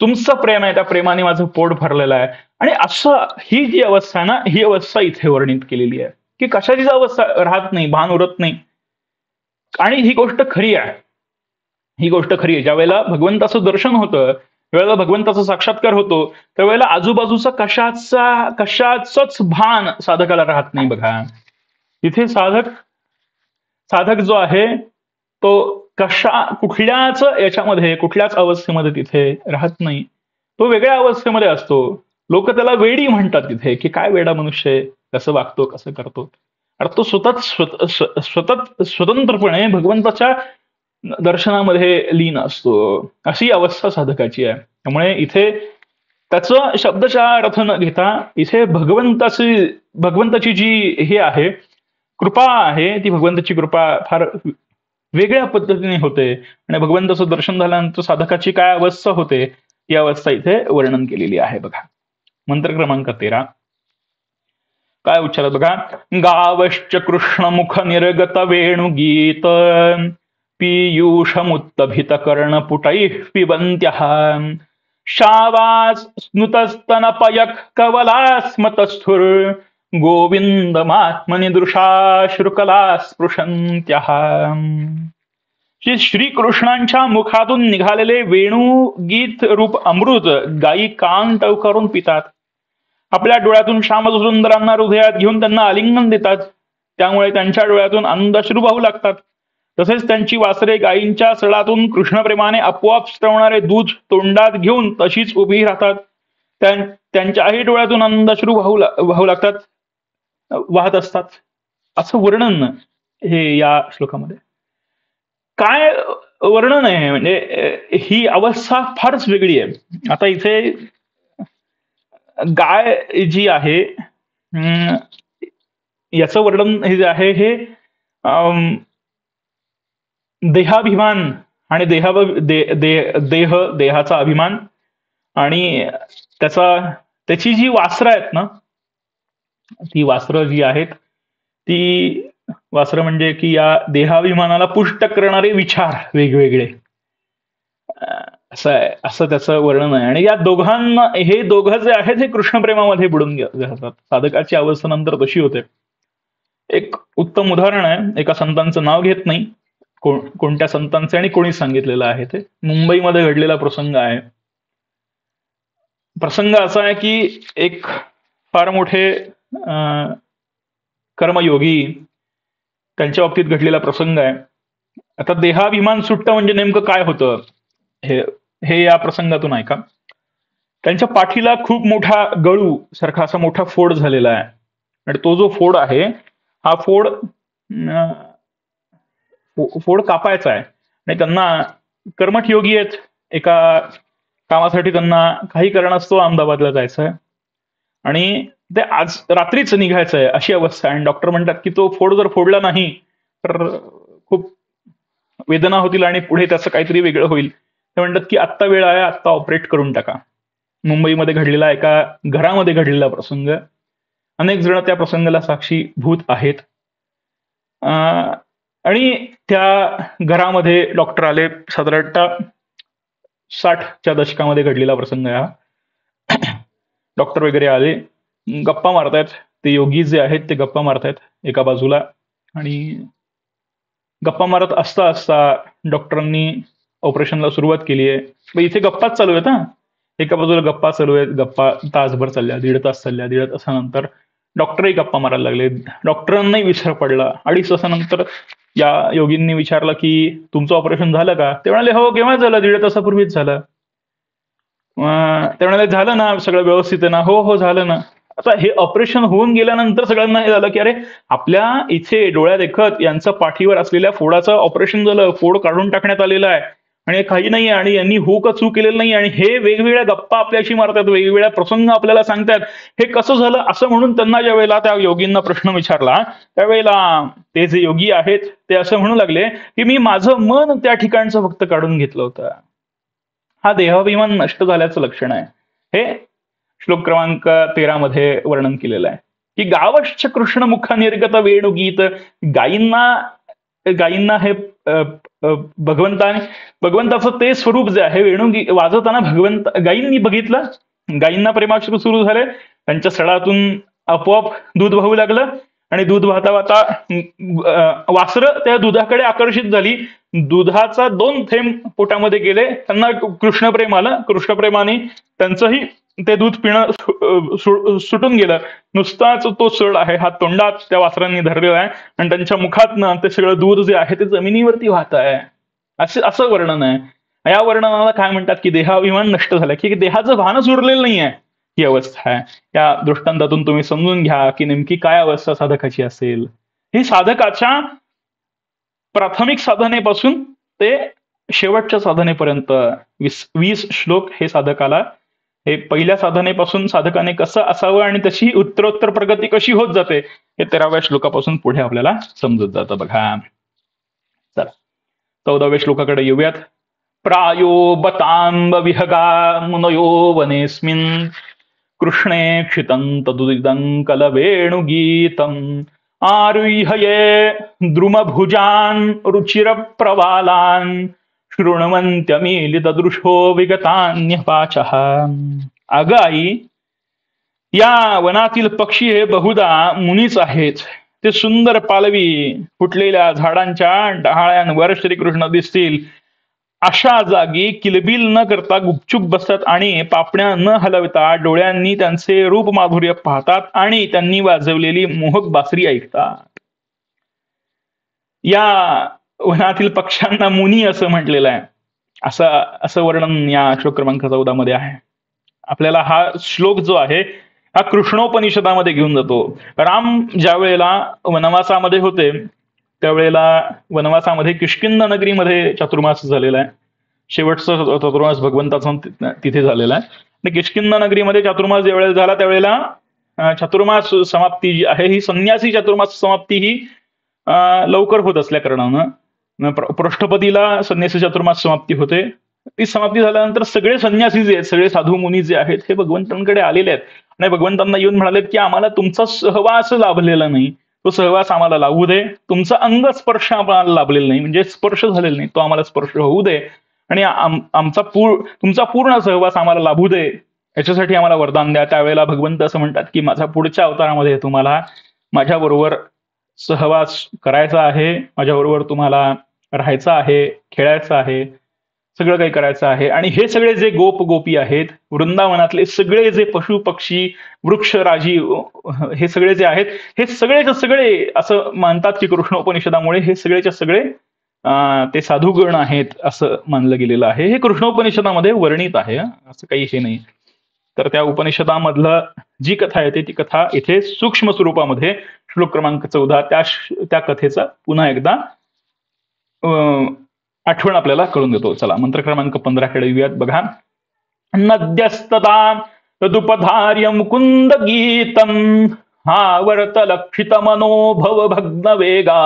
तुमचं प्रेम आहे, त्या प्रेमाने माझं पोट भरलेलं आहे. आणि असं ही जी अवस्था आहे ना, ही अवस्था इथे वर्णित केलेली आहे की कशाचीच अवस्था राहत नाही, भान उरत नाही. आणि ही गोष्ट खरी आहे, ही गोष्ट खरी आहे. ज्या वेळेला भगवंताचं दर्शन होतं, ज्यावेळेला भगवंताचा साक्षात्कार होतो, त्यावेळेला आजूबाजूचा कशाचंच भान साधकाला राहत नाही. बघा, इथे साधक जो आहे तो कुठल्याच याच्यामध्ये, कुठल्याच अवस्थेमध्ये तिथे राहत नाही, तो वेगळ्या अवस्थेमध्ये असतो. लोक त्याला वेडी म्हणतात तिथे, की काय वेडा मनुष्य आहे, कसं वागतो, कसं करतो. अरे तो स्वतंत्रपणे भगवंताच्या दर्शनामध्ये लीन असतो. अशी अवस्था साधकाची आहे. त्यामुळे इथे त्याचं शब्दशः अर्थ न घेता इथे भगवंताची जी हे आहे, कृपा आहे, ती भगवंताची कृपा फार वेगळ्या पद्धतीने होते. आणि भगवंताचं दर्शन झाल्यानंतर साधकाची काय अवस्था होते, ही अवस्था इथे वर्णन केलेली आहे. बघा, मंत्र क्रमांक 13 काय उच्चारत बघा. गावश्च कृष्णमुख निर्गत वेणुगीत पीयूषमुत्तभित कर्णपुटैः पिबन्त्यः शावास स्नुतस्तनपयः कवलास्मतस्थुर गोविंदमात्मनिदृशा श्रुकला स्पृशन्त्यः. श्रीकृष्णांच्या मुखातून निघालेले वेणुगीत रूप अमृत गायी कान टवकारून पितात. आपल्या डोळ्यातून श्यामसुंदरांना हृदयात घेऊन त्यांना आलिंगन देतात. त्यामुळे त्यांच्या डोळ्यातून आनंदाश्रू वाहू लागतात. तसेच त्यांची वासरे गायींच्या सडातून कृष्णप्रेमाने आपोआप स्रवणारे दूध तोंडात घेऊन तशीच उभी राहतात. त्यांच्याही डोळ्यातून आनंदाश्रू वाहू लागतात, वाहत असतात. असं वर्णन हे या श्लोकामध्ये. काय वर्णन आहे म्हणजे ही अवस्था फारच वेगळी आहे. आता इथे गाय जी आहे, याचं वर्णन हे जे आहे हे देहाभिमान आणि देहाचा अभिमान आणि त्याची जी वासरं आहेत ना, ती वासरं जी आहेत ती वासरं म्हणजे की या देहाभिमानाला पुष्ट करणारे विचार वेगवेगळे, असं त्याचं वर्णन आहे. आणि या दोघांना, हे दोघं जे आहेत हे कृष्णप्रेमामध्ये बुडून जातात. साधकाची अवस्था नंतर तशी होते. एक उत्तम उदाहरण आहे, एका संतांचं नाव घेत नाही, कोणत्या संतांचे आणि कोणी सांगितलेलं आहे ते. मुंबईमध्ये घडलेला प्रसंग आहे. प्रसंग असा आहे की एक फार मोठे कर्मयोगी, त्यांच्या बाबतीत घडलेला प्रसंग आहे. आता देहाभिमान सुट्ट म्हणजे नेमकं काय होतं हे या प्रसंगातून ऐका. त्यांच्या पाठीला खूप मोठा गळू सारखा असा मोठा फोड झालेला आहे. आणि तो जो फोड आहे हा फोड कापायचा आहे. आणि त्यांना कर्मठ योगी आहेत, एका कामासाठी त्यांना काही कारणास्तव अहमदाबादला जायचं आहे आणि ते आज रात्रीच निघायचं आहे अशी अवस्था आहे. आणि डॉक्टर म्हणतात की तो फोड जर फोडला नाही तर खूप वेदना होतील आणि पुढे त्याचं काहीतरी वेगळं होईल. ते म्हणतात की आत्ता वेळ आहे, आत्ता ऑपरेट करून टाका. मुंबईमध्ये घडलेला एका घरामध्ये घडलेला प्रसंग. अनेक जण त्या प्रसंगाला साक्षीभूत आहेत. आणि त्या घरामध्ये डॉक्टर आले. साधारणतः 60च्या दशकामध्ये घडलेला प्रसंग हा. डॉक्टर वगैरे आले, गप्पा मारतायत. ते योगी जे आहेत ते गप्पा मारतायत एका बाजूला. आणि गप्पा मारत असता असता डॉक्टरांनी ऑपरेशनला सुरुवात केली आहे. इथे गप्पाच चालू आहेत. एका बाजूला गप्पा चालू आहेत. गप्पा तासभर चालल्या, 1.5 तास चालल्या. 1.5 तासानंतर डॉक्टरही गप्पा मारायला लागले. डॉक्टरांनाही विसर पडला. 2.5 तासानंतर या योगींनी विचारलं की तुमचं ऑपरेशन झालं का? ते म्हणाले हो, केव्हा झालं? 1.5 तासापूर्वीच झालं. ते म्हणाले झालं ना, सगळं व्यवस्थित आहे ना? हो हो झालं ना. आता हे ऑपरेशन होऊन गेल्यानंतर सगळ्यांना हे झालं की अरे, आपल्या इथे डोळ्या देखत यांचं पाठीवर असलेल्या फोडाचं ऑपरेशन झालं, फोड काढून टाकण्यात आलेला आहे आणि काही नाही, आणि यांनी हो का चूक केलेलं नाही, आणि हे वेगवेगळ्या गप्पा आपल्याशी मारतात, वेगवेगळ्या प्रसंग आपल्याला सांगतात, हे कसं झालं असं म्हणून त्यांना ज्या वेळेला त्या योगींना प्रश्न विचारला त्यावेळेला ते जे योगी आहेत ते असं म्हणू लागले की मी माझं मन त्या ठिकाणचं फक्त काढून घेतलं होतं. हा देहाभिमान नष्ट झाल्याचं लक्षण आहे. हे श्लोक क्रमांक 13 मध्ये वर्णन केलेलं आहे की गावश्च कृष्ण मुख निर्गत वेणुगीत. गायींना हे भगवंताचं ते स्वरूप जे आहे वेणुगीत वाजवताना गायींनी बघितलं. गायींना प्रेमाश्रू सुरू झाले. त्यांच्या सडातून आपोआप दूध वाहू लागलं आणि दूध वाहता वाहता वासरं त्या दुधाकडे आकर्षित झाली. दुधाचा 2 थेंब पोटामध्ये गेले. त्यांना कृष्णप्रेम आलं. कृष्णप्रेमाने त्यांचंही ते दूध पिणं सुटून गेलं. नुसताच तो सड आहे हा तोंडात त्या वासरांनी धरलेला आहे आणि त्यांच्या मुखातनं ते सगळं दूध जे आहे ते जमिनीवरती वाहत आहे. असं वर्णन आहे. या वर्णनाला काय म्हणतात की देहाभिमान नष्ट झाला, की देहाचं भानच उरलेलं नाही आहे, ही अवस्था आहे. या दृष्टांतातून तुम्ही समजून घ्या की नेमकी काय अवस्था साधकाची असेल. ही साधकाच्या प्राथमिक साधनेपासून ते शेवटच्या साधनेपर्यंत 20 श्लोक हे साधकाला, हे पहिल्या साधनेपासून साधकाने कसं असावं आणि त्याची उत्तरोत्तर प्रगती कशी होत जाते हे 13व्या श्लोकापासून पुढे आपल्याला समजत जातं. बघा, चला 14व्या श्लोकाकडे येऊयात. प्रायो बतांब विहगा मुनयो वनेस्मिन् कृष्णे क्षितं तदुदिदं कलवेणुगीतम् आरुह्ये द्रुमभुजान् रुचिरप्रवालान् शृण्वन्त्यमीलितदृशो विगतान्यपाचः. अगं आई, या वनातील पक्षी हे बहुधा मुनीच आहेत. ते सुंदर पालवी फुटलेल्या झाडांच्या डहाळ्यांवर श्रीकृष्ण दिसतील अशा जागी किलबिल न करता गुपचूप बसतात आणि पापण्या न हलवता डोळ्यांनी त्यांचे रूप माधुर्य पाहतात आणि त्यांनी वाजवलेली मोहक बासरी ऐकतात. या वनातील पक्ष्यांना मुनी असं म्हटलेलं आहे. असं असं वर्णन या श्लोक क्रमांक 14 मध्ये आहे. आपल्याला हा श्लोक जो आहे हा कृष्णोपनिषदामध्ये घेऊन जातो. राम ज्या वेळेला वनवासामध्ये होते त्यावेळेला वनवासामध्ये किष्किंधा नगरीमध्ये चातुर्मास झालेला आहे. शेवटचा चातुर्मास भगवंताचा तिथे झालेला आहे. आणि किष्किंधा नगरीमध्ये चातुर्मास ज्यावेळेला झाला त्यावेळेला चातुर्मास समाप्ती जी आहे ही संन्यासी चातुर्मास समाप्ती ही लवकर होत असल्या कारणानं पृष्ठपतीला संन्यासी चातुर्मास समाप्ती होते. ती समाप्ती झाल्यानंतर सगळे संन्यासी जे आहेत, सगळे साधू मुनी जे आहेत हे भगवंतांकडे आलेले आहेत आणि भगवंतांना येऊन म्हणालेत की आम्हाला तुमचा सहवास लाभलेला नाही, तो सहवास आम्हाला लावू दे. तुमचा अंग स्पर्श आम्हाला लाभलेला नाही, म्हणजे स्पर्श झालेला नाही, तो आम्हाला स्पर्श होऊ दे आणि तुमचा पूर्ण सहवास आम्हाला लाभू दे, याच्यासाठी आम्हाला वरदान द्या. त्यावेळेला भगवंत असं म्हणतात की माझ्या पुढच्या अवतारामध्ये तुम्हाला माझ्याबरोबर सहवास करायचा आहे, माझ्याबरोबर तुम्हाला राहायचं आहे, खेळायचं आहे, सगळं काही करायचं आहे. आणि हे सगळे जे गोप गोपी आहेत वृंदावनातले सगळे जे पशु पक्षी वृक्ष राजी हे सगळे जे आहेत हे सगळेच्या सगळे असं मानतात की कृष्णोपनिषदामुळे हे सगळेच्या सगळे ते साधुगण आहेत असं मानलं गेलेलं आहे. हे कृष्णोपनिषदामध्ये वर्णित आहे, असं काही हे नाही. तर त्या उपनिषदामधलं जी कथा येते ती कथा इथे सूक्ष्म स्वरूपामध्ये श्लोक क्रमांक 14 त्या कथेचा पुन्हा एकदा आठवण आपल्याला करून देतो. चला मंत्र क्रमांक 15 कडे येऊयात. बघा, नद्यस्तता तदुपधार्य मुकुंद गीतम हावर्त लक्षित मनोभव भग्न वेगा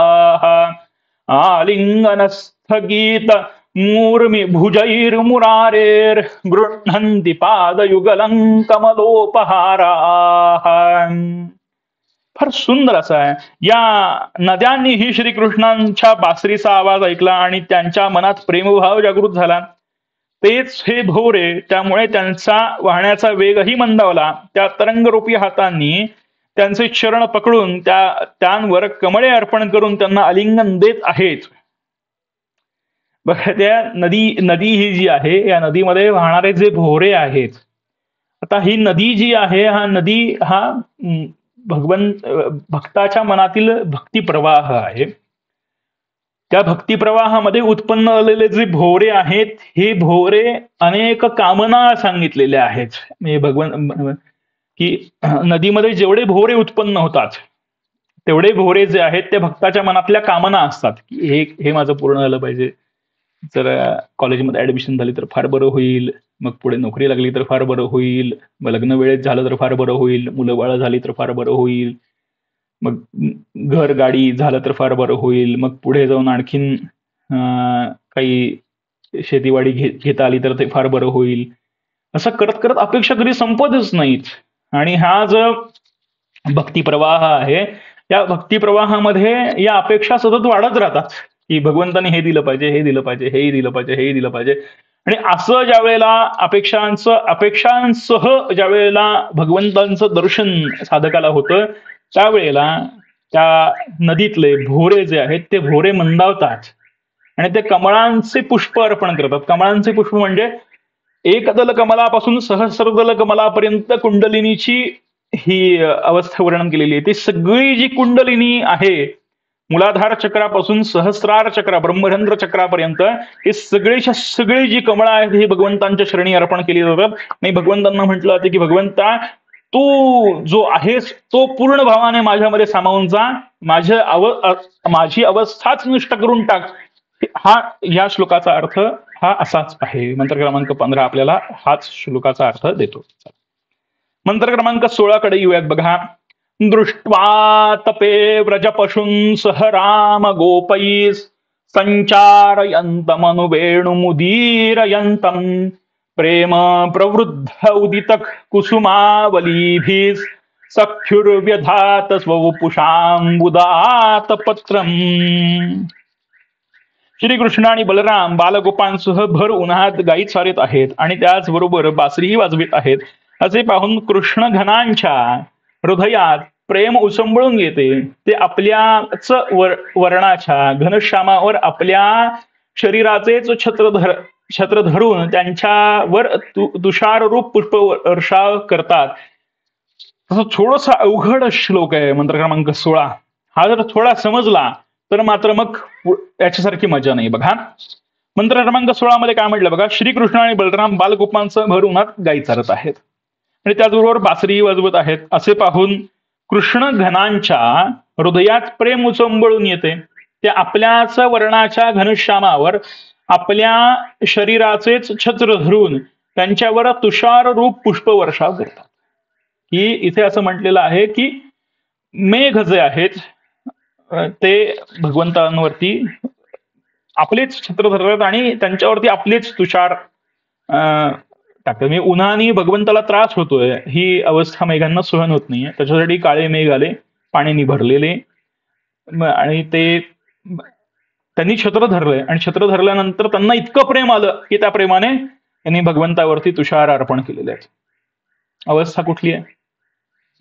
आलिंगनस्थगीत मूर्मि भुजैर्मुरारेर गृह्णन्ति पादयुगलं कमलोपहारा. फार सुंदर असा आहे. या नद्यांनीही श्रीकृष्णांच्या बासरीचा आवाज ऐकला आणि त्यांच्या मनात प्रेमभाव जागृत झाला. तेच हे भोरे, त्यामुळे त्यांचा वाहण्याचा वेगही मंदावला. त्या तरंगरूपी हातांनी त्यांचे चरण पकडून त्यांवर कमळे अर्पण करून त्यांना आलिंगन देत आहेत. बघा, त्या नदी ही जी आहे या नदीमध्ये वाहणारे जे भोरे आहेत, आता ही नदी जी आहे हा भक्ताच्या मनातील भक्ती प्रवाह आहे. त्या भक्ती प्रवाहामध्ये उत्पन्न झालेले जे भोरे आहेत हे भोरे अनेक कामना सांगितलेल्या आहेत. म्हणजे की नदीमध्ये जेवढे भोरे उत्पन्न होतात तेवढे भोरे जे आहेत ते भक्ताच्या मनातल्या कामना असतात की हे माझं पूर्ण झालं पाहिजे. जर कॉलेजमध्ये ऍडमिशन झाली तर फार बरं होईल, मग पुढे नोकरी लागली तर फार बरं होईल, मग लग्न वेळेत झालं तर फार बरं होईल, मुलं बाळ झाली तर फार बरं होईल, मग घर गाडी झालं तर फार बरं होईल, मग पुढे जाऊन आणखीन काही शेतीवाडी घेता आली तर ते फार बरं होईल. असं करत करत अपेक्षा कधी संपतच नाहीत. आणि हा जो भक्तिप्रवाह आहे या भक्तिप्रवाहामध्ये या अपेक्षा सतत वाढत राहतात की भगवंताने हे दिलं पाहिजे, हे दिलं पाहिजे, हेही दिलं पाहिजे, हेही दिलं पाहिजे. आणि असं ज्या वेळेला अपेक्षांसह ज्या वेळेला भगवंतांचं दर्शन साधकाला होतं त्यावेळेला त्या नदीतले भोरे जे आहेत ते भोरे मंदावतात आणि ते कमळांचे पुष्प अर्पण करतात. कमळांचे पुष्प म्हणजे एकदल कमलापासून सहस्रदल कमलापर्यंत कुंडलिनीची ही अवस्था वर्णन केलेली आहे. ती सगळी जी कुंडलिनी आहे मूलाधार चक्रापासून सहस्रार चक्र ब्रह्मरंध्र चक्रापर्यंत हे सगळी जी कमळं आहेत ही भगवंतांच्या श्रेणी अर्पण केली जातात. आणि भगवंतांना म्हटलं जाते की भगवंता तू जो आहेस तो पूर्ण भावाने माझ्यामध्ये सामावून जा, माझी अवस्थाच नष्ट करून टाक. हा या श्लोकाचा अर्थ हा असाच आहे. मंत्र क्रमांक 15 आपल्याला हाच श्लोकाचा अर्थ देतो. मंत्र क्रमांक 16 कडे येऊयात. बघा, दृष्ट्वा तपे व्रज पशून सह राम गोपैस संचारयन्तमनुवेणुमुदीरयन्तं प्रेम प्रवृद्ध उदित कुसुमावलीभिः सख्युर्व्यधात स्ववपुषांबुदात पत्रम. श्रीकृष्ण आणि बलराम बालगोपांसह भर उन्हात गायी चारत आहेत आणि त्याचबरोबर बासरीही वाजवित आहेत. असे पाहून कृष्ण घनांच्या हृदयात प्रेम उसंबळून येते. ते आपल्याच वर्णाच्या घनश्यामावर आपल्या शरीराचेच छत्र धरून त्यांच्यावर तुषाररूप पुष्प वर्षाव करतात. तसं थोडसा अवघड श्लोक आहे मंत्र क्रमांक 16. हा जर थोडा समजला तर मात्र मग याच्यासारखी मजा नाही बघा. मंत्र क्रमांक 16 मध्ये काय म्हटलं बघा, श्रीकृष्ण आणि बलराम बालगोपांचं भर उन्हात गायी चारत आहेत आणि त्याचबरोबर बासरी वाजवत आहेत. असे पाहून कृष्ण घनांच्या हृदयात प्रेम उचंबळून येते. ते आपल्याच वर्णाच्या घनश्यामावर आपल्या शरीराचेच छत्र धरून त्यांच्यावर तुषार रूप पुष्पवर्षाव करतात. की इथे असं म्हटलेलं आहे की मेघ जे आहेत ते भगवंतांवरती आपलेच छत्र धरतात आणि त्यांच्यावरती आपलेच तुषार टाकतात. म्हणजे उन्हाने भगवंताला त्रास होतोय, ही अवस्था मेघांना सहन होत नाहीये. त्याच्यासाठी काळे मेघ आले, पाण्याने भरलेले, आणि ते त्यांनी छत्र धरलंय आणि छत्र धरल्यानंतर त्यांना इतकं प्रेम आलं की त्या प्रेमाने त्यांनी भगवंतावरती तुषार अर्पण केलेले आहेत. अवस्था कुठली आहे?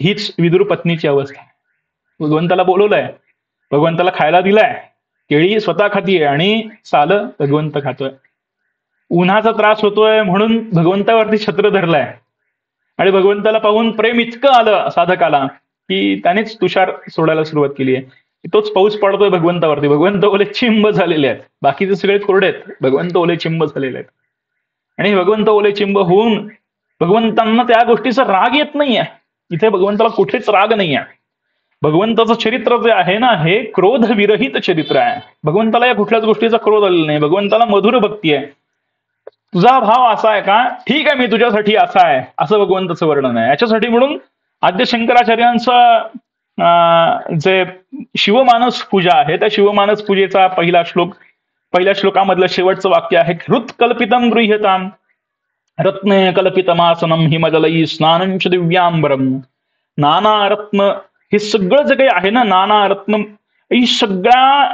हीच विदुर पत्नीची अवस्था. भगवंताला बोलवलंय, भगवंताला खायला दिलाय, केळी स्वतः खातीये आणि साल भगवंत खातोय. उन्हाचा त्रास होतोय म्हणून भगवंतावरती छत्र धरलाय आणि भगवंताला पाहून प्रेम इतकं आलं साधकाला की त्यानेच तुषार सोडायला सुरुवात केली आहे. तोच पाऊस पडतोय भगवंतावरती. भगवंत ओले चिंब झालेले आहेत, बाकीचे सगळे कोरडे आहेत, भगवंत ओले चिंब झालेले आहेत. आणि भगवंत ओले चिंब होऊन भगवंतांना त्या गोष्टीचा राग येत नाहीये. इथे भगवंताला कुठेच राग नाहीये. भगवंताचं चरित्र जे आहे ना, हे क्रोध विरहित चरित्र आहे. भगवंताला या कुठल्याच गोष्टीचा क्रोध आलेला नाही. भगवंताला मधुर भक्ती आहे. तुझा भाव असा आहे का? ठीक आहे, मी तुझ्यासाठी असा आहे, असं भगवंताचं वर्णन आहे. याच्यासाठी म्हणून आद्य शंकराचार्यांचं जे शिवमानस पूजा आहे, त्या शिवमानस पूजेचा पहिल्या श्लोकामधलं शेवटचं वाक्य आहे, हृत्कल्पितम गृह्यताम रत्ने कल्पितमासनम हिमजलई स्नानंच दिव्यांबरम. नाना रत्न, हे सगळं जे काही आहे ना, नाना रत्न, ही सगळ्या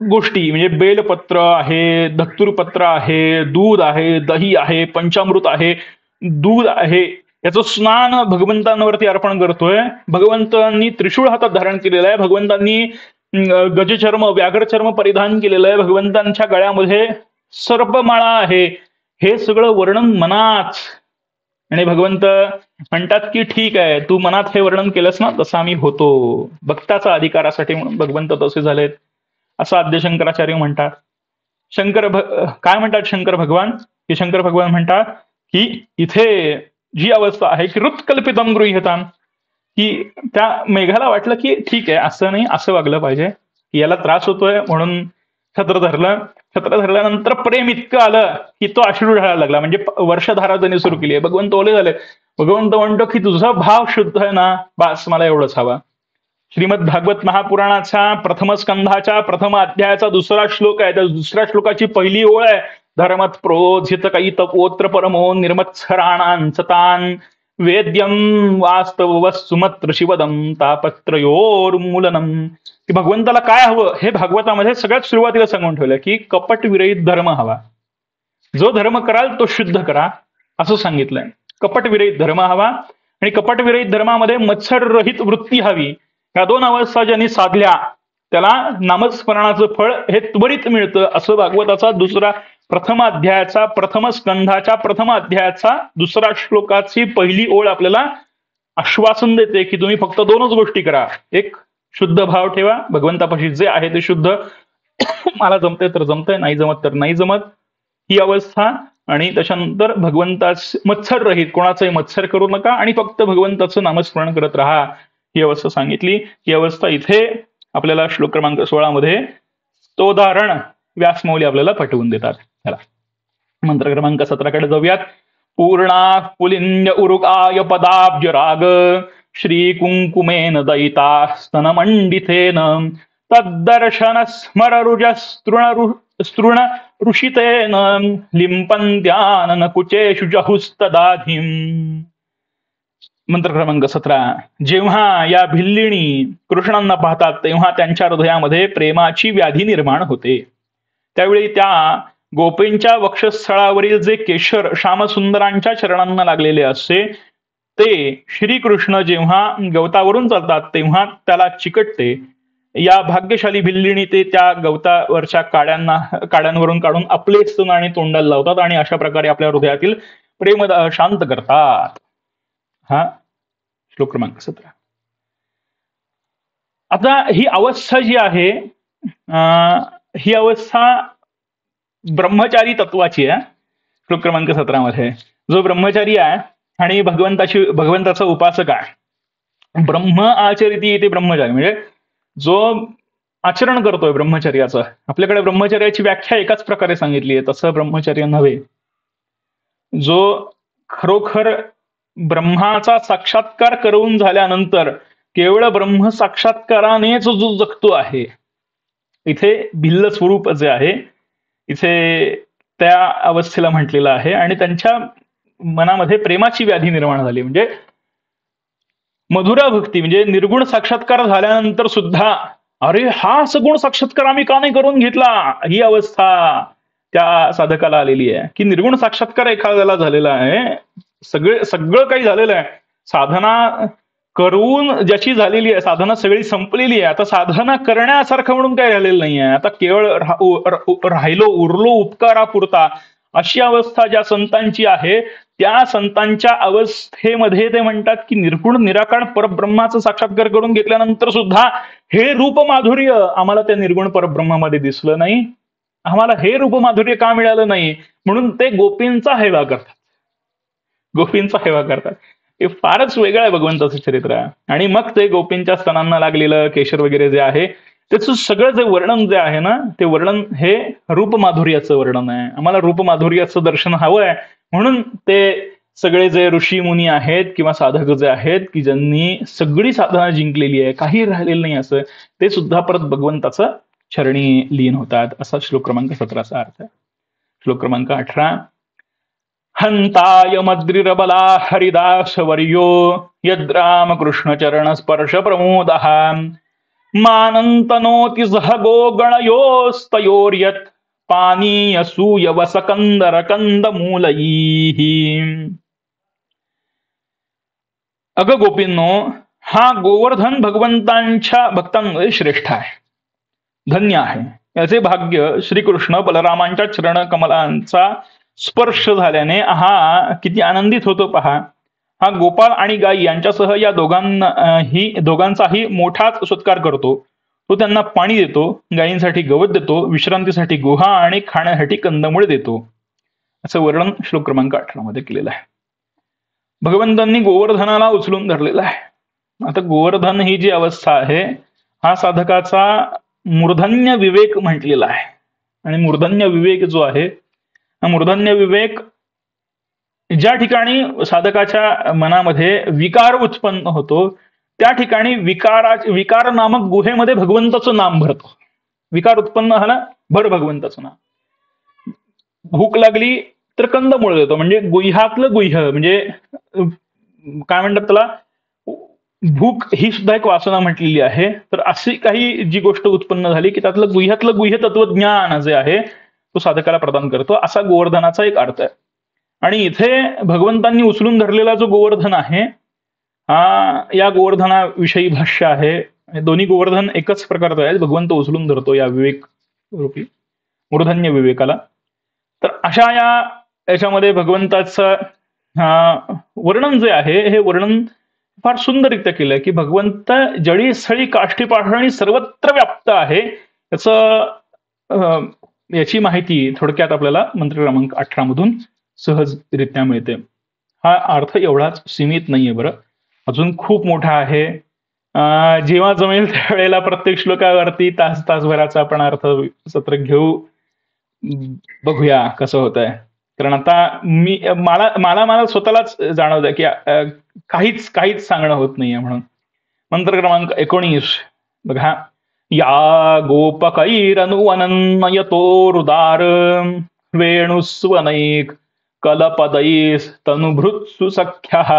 गोष्टी म्हणजे बेलपत्र आहे, धतुरपत्र आहे, दूध आहे, दही आहे, पंचामृत आहे, दूध आहे, याचं स्नान भगवंतांवरती अर्पण करतोय. भगवंतांनी त्रिशूळ हातात धारण केलेलं आहे, भगवंतांनी गजचर्म व्याघ्रचर्म परिधान केलेलं आहे, भगवंतांच्या गळ्यामध्ये सर्पमाळा आहे. हे सगळं वर्णन मनात, आणि भगवंत म्हणतात की ठीक आहे, तू मनात हे वर्णन केलंस ना, तसा मी होतो. भक्ताचा अधिकारासाठी म्हणून भगवंत तसे झालेत असं आद्य शंकराचार्य म्हणतात. काय म्हणतात शंकर भगवान? की शंकर भगवान म्हणतात की इथे जी अवस्था आहे की हृत्कल्पितम गृह्यताम, की त्या मेघाला वाटलं की ठीक आहे, असं नाही, असं वागलं पाहिजे, की याला त्रास होतोय म्हणून छत्र धरलं. छत्र धरल्यानंतर प्रेम इतकं आलं की तो अश्रू ढाळायला लागला. म्हणजे वर्षधारा त्यांनी सुरू केली आहे. भगवंत ओले झाले. भगवंत म्हणतो की तुझा भाव शुद्ध आहे ना, बास, मला एवढंच हवा. श्रीमद भागवत महापुराणाच्या प्रथम स्कंधाच्या प्रथम अध्यायाचा 2रा श्लोक आहे. त्या 2ऱ्या श्लोकाची पहिली ओळ आहे, धर्मत प्रोधित काही तपोत्र परमो निर्मत्सराणांचतान वेद्यम वास्तव सुमत्र शिवदम तापत्रयोर्मूलनम. की भगवंताला काय हवं हे भागवतामध्ये सगळ्यात सुरुवातीला सांगून ठेवलं की कपट विरहित धर्म हवा. जो धर्म कराल तो शुद्ध करा असं सांगितलंय. कपट विरहित धर्म हवा आणि कपट विरहित धर्मामध्ये मत्सररहित वृत्ती हवी. या 2 अवस्था ज्यांनी साधल्या त्याला नामस्मरणाचं फळ हे त्वरित मिळतं, असं भागवताचा प्रथम अध्यायाचा प्रथम स्कंधाच्या प्रथम अध्यायाचा 2रा श्लोकाची पहिली ओळ आपल्याला आश्वासन देते की तुम्ही फक्त 2च गोष्टी करा. एक, शुद्ध भाव ठेवा, भगवंतापाशी जे आहे ते शुद्ध, मला जमतंय तर जमतंय, नाही जमत तर नाही जमत, ही अवस्था. आणि त्याच्यानंतर भगवंताच मत्सर रहित, कोणाचाही मत्सर करू नका आणि फक्त भगवंताचं नामस्मरण करत राहा, ही अवस्था सांगितली. ही अवस्था इथे आपल्याला श्लोक क्रमांक 16 मध्ये तो उदाहरण व्यासमौली आपल्याला पटवून देतात. चला मंत्र क्रमांक 17 कडे जाऊयात. पूर्णा पुलिंद उरुकाय पदाब्ज राग श्री कुंकुमेन दयिता स्तनमंडितेन तद्दर्शन स्मररुज स्तृण ऋषितेन लिंपन्त्यानन कुचेषु जहुस्तदाधिम. मंत्र क्रमांक 17. जेव्हा या भिल्लिणी कृष्णांना पाहतात तेव्हा त्यांच्या हृदयामध्ये प्रेमाची व्याधी निर्माण होते. त्यावेळी त्या गोपींच्या वक्षस्थळावरील जे केशर श्यामसुंदरांच्या चरणांना लागलेले असते ते श्रीकृष्ण जेव्हा गवतावरून चालतात तेव्हा त्याला चिकटते. या भाग्यशाली भिल्लिणी ते त्या गवतावरच्या काड्यांवरून काढून आपले स्तन आणि तोंडाला लावतात आणि अशा प्रकारे आपल्या हृदयातील प्रेम शांत करतात. हा श्लोक क्रमांक 17. आता ही अवस्था जी आहे ही अवस्था ब्रह्मचारी तत्वाची आहे. श्लोक क्रमांक 17 मध्ये जो ब्रह्मचारी आहे आणि भगवंताचा उपासक आहे, ब्रह्म आचरिती इथे ब्रह्मचारी म्हणजे जो आचरण करतोय ब्रह्मचर्याचं. आपल्याकडे ब्रह्मचर्याची व्याख्या एकाच प्रकारे सांगितली आहे, तसं ब्रह्मचर्य नव्हे. जो खरोखर ब्रह्माचा साक्षात्कार करून झाल्यानंतर केवळ ब्रह्म साक्षात्कारानेच जो जगतो आहे, इथे भिल्ल स्वरूप जे आहे, इथे त्या अवस्थेला म्हटलेलं आहे. आणि त्यांच्या मनामध्ये प्रेमाची व्याधी निर्माण झाली, म्हणजे मधुरा भक्ती, म्हणजे निर्गुण साक्षात्कार झाल्यानंतर सुद्धा अरे हा सगुण साक्षात्कार आम्ही का नाही करून घेतला, ही अवस्था त्या साधकाला आलेली आहे. की निर्गुण साक्षात्कार एखाद्याला झालेला आहे, सगळं काही झालेलं आहे, साधना करून ज्याची झालेली आहे, साधना सगळी संपलेली आहे, आता साधना करण्यासारखं म्हणून काही राहिलेलं नाहीये, आता केवळ उरलो उपकारापुरता, अशी अवस्था ज्या संतांची आहे, त्या संतांच्या अवस्थेमध्ये ते म्हणतात की निर्गुण निराकार परब्रह्माचा साक्षात्कार करून घेतल्यानंतर सुद्धा हे रूप माधुर्य आम्हाला त्या निर्गुण परब्रह्मामध्ये दिसलं नाही. आम्हाला हे रूप माधुर्य का मिळालं नाही, म्हणून ते गोपींचा हेवा करतात. गोपींचा हेवा करतात. हे फारच वेगळं आहे भगवंताचं चरित्र आहे. आणि मग ते गोपींच्या स्तनांना लागलेलं केशर वगैरे जे आहे, त्याचं सगळं जे वर्णन जे आहे ना, ते वर्णन हे रूपमाधुर्याचं वर्णन आहे. आम्हाला रूपमाधुर्याचं दर्शन हवं आहे, म्हणून ते सगळे जे ऋषी मुनी आहेत किंवा साधक जे आहेत की ज्यांनी सगळी साधना जिंकलेली आहे, काही राहिलेलं नाही असं, ते सुद्धा परत भगवंताचं चरणी लीन होतात. असा श्लोक क्रमांक 17चा अर्थ आहे. श्लोक क्रमांक 18, हंताय मद्रिरबला हरिदासवर्यो यद्रामकृष्ण चरण स्पर्श प्रमोदः मानन्तनोति सहगो गणयोस्तयोर्यत् पानीयसूयवसकंदर कंदमूलैः. अग गोपींनो, हा गोवर्धन भगवंतांच्या भक्तांमध्ये श्रेष्ठ आहे, धन्य आहे. याचे भाग्य श्रीकृष्ण बलरामांच्या चरण कमलांचा स्पर्श झाल्याने हा किती आनंदित होतो पहा. हा गोपाळ आणि गायी यांच्यासह या दोघांचाही मोठाच सत्कार करतो. तो त्यांना पाणी देतो, गायींसाठी गवत देतो, विश्रांतीसाठी गुहा आणि खाण्यासाठी कंदमुळे देतो. असं वर्णन श्लोक क्रमांक 18 मध्ये केलेलं आहे. भगवंतांनी गोवर्धनाला उचलून धरलेला आहे. आता गोवर्धन ही जी अवस्था आहे, हा साधकाचा मूर्धन्य विवेक म्हटलेला आहे. आणि मूर्धन्य विवेक जो आहे, हा मूर्धन्य विवेक ज्या ठिकाणी साधकाच्या मनामध्ये विकार उत्पन्न होतो, त्या ठिकाणी विकार नामक गुहेमध्ये भगवंताचं नाम भरतो. विकार उत्पन्न झाला, भर भगवंताचं नाम. भूक लागली तर कंदमुळ देतो, म्हणजे गुह्यातलं गुह्य, म्हणजे काय म्हणतात त्याला, भूक ही सुद्धा एक वासना म्हटलेली आहे. तर अशी काही जी गोष्ट उत्पन्न झाली की त्यातलं गुह्यातलं गुह्य तत्वज्ञान जे आहे तो साधकाला प्रदान करतो, असा गोवर्धनाचा एक अर्थ आहे. आणि इथे भगवंतांनी उचलून धरलेला जो गोवर्धन आहे, हा या गोवर्धनाविषयी भाष्य आहे. दोन्ही गोवर्धन एकच प्रकारचे आहेत. भगवंत उचलून धरतो या विवेक रूपी मूर्धन्य विवेकाला. तर अशा याच्यामध्ये भगवंताचं वर्णन जे आहे, हे वर्णन फार सुंदररित्या केलंय की भगवंत जळी स्थळी काष्ठी पाषाणी सर्वत्र व्याप्त आहे. याची माहिती थोडक्यात आपल्याला मंत्र क्रमांक 18 मधून सहजरित्या मिळते. हा अर्थ एवढाच सीमित नाहीये बरं, अजून खूप मोठा आहे. जेव्हा जमेल त्यावेळेला प्रत्येक श्लोकावरती तासभराचा आपण अर्थ सत्र घेऊ, बघूया कसं होत आहे. कारण आता मला स्वतःलाच जाणवतं की काहीच सांगणं होत नाहीये म्हणून. मंत्र क्रमांक 19 बघा. या गोपकैरनुवनन्नयतोरुदार वेणुस्वनैक कलपदैस्तनुभृत्सु सख्यः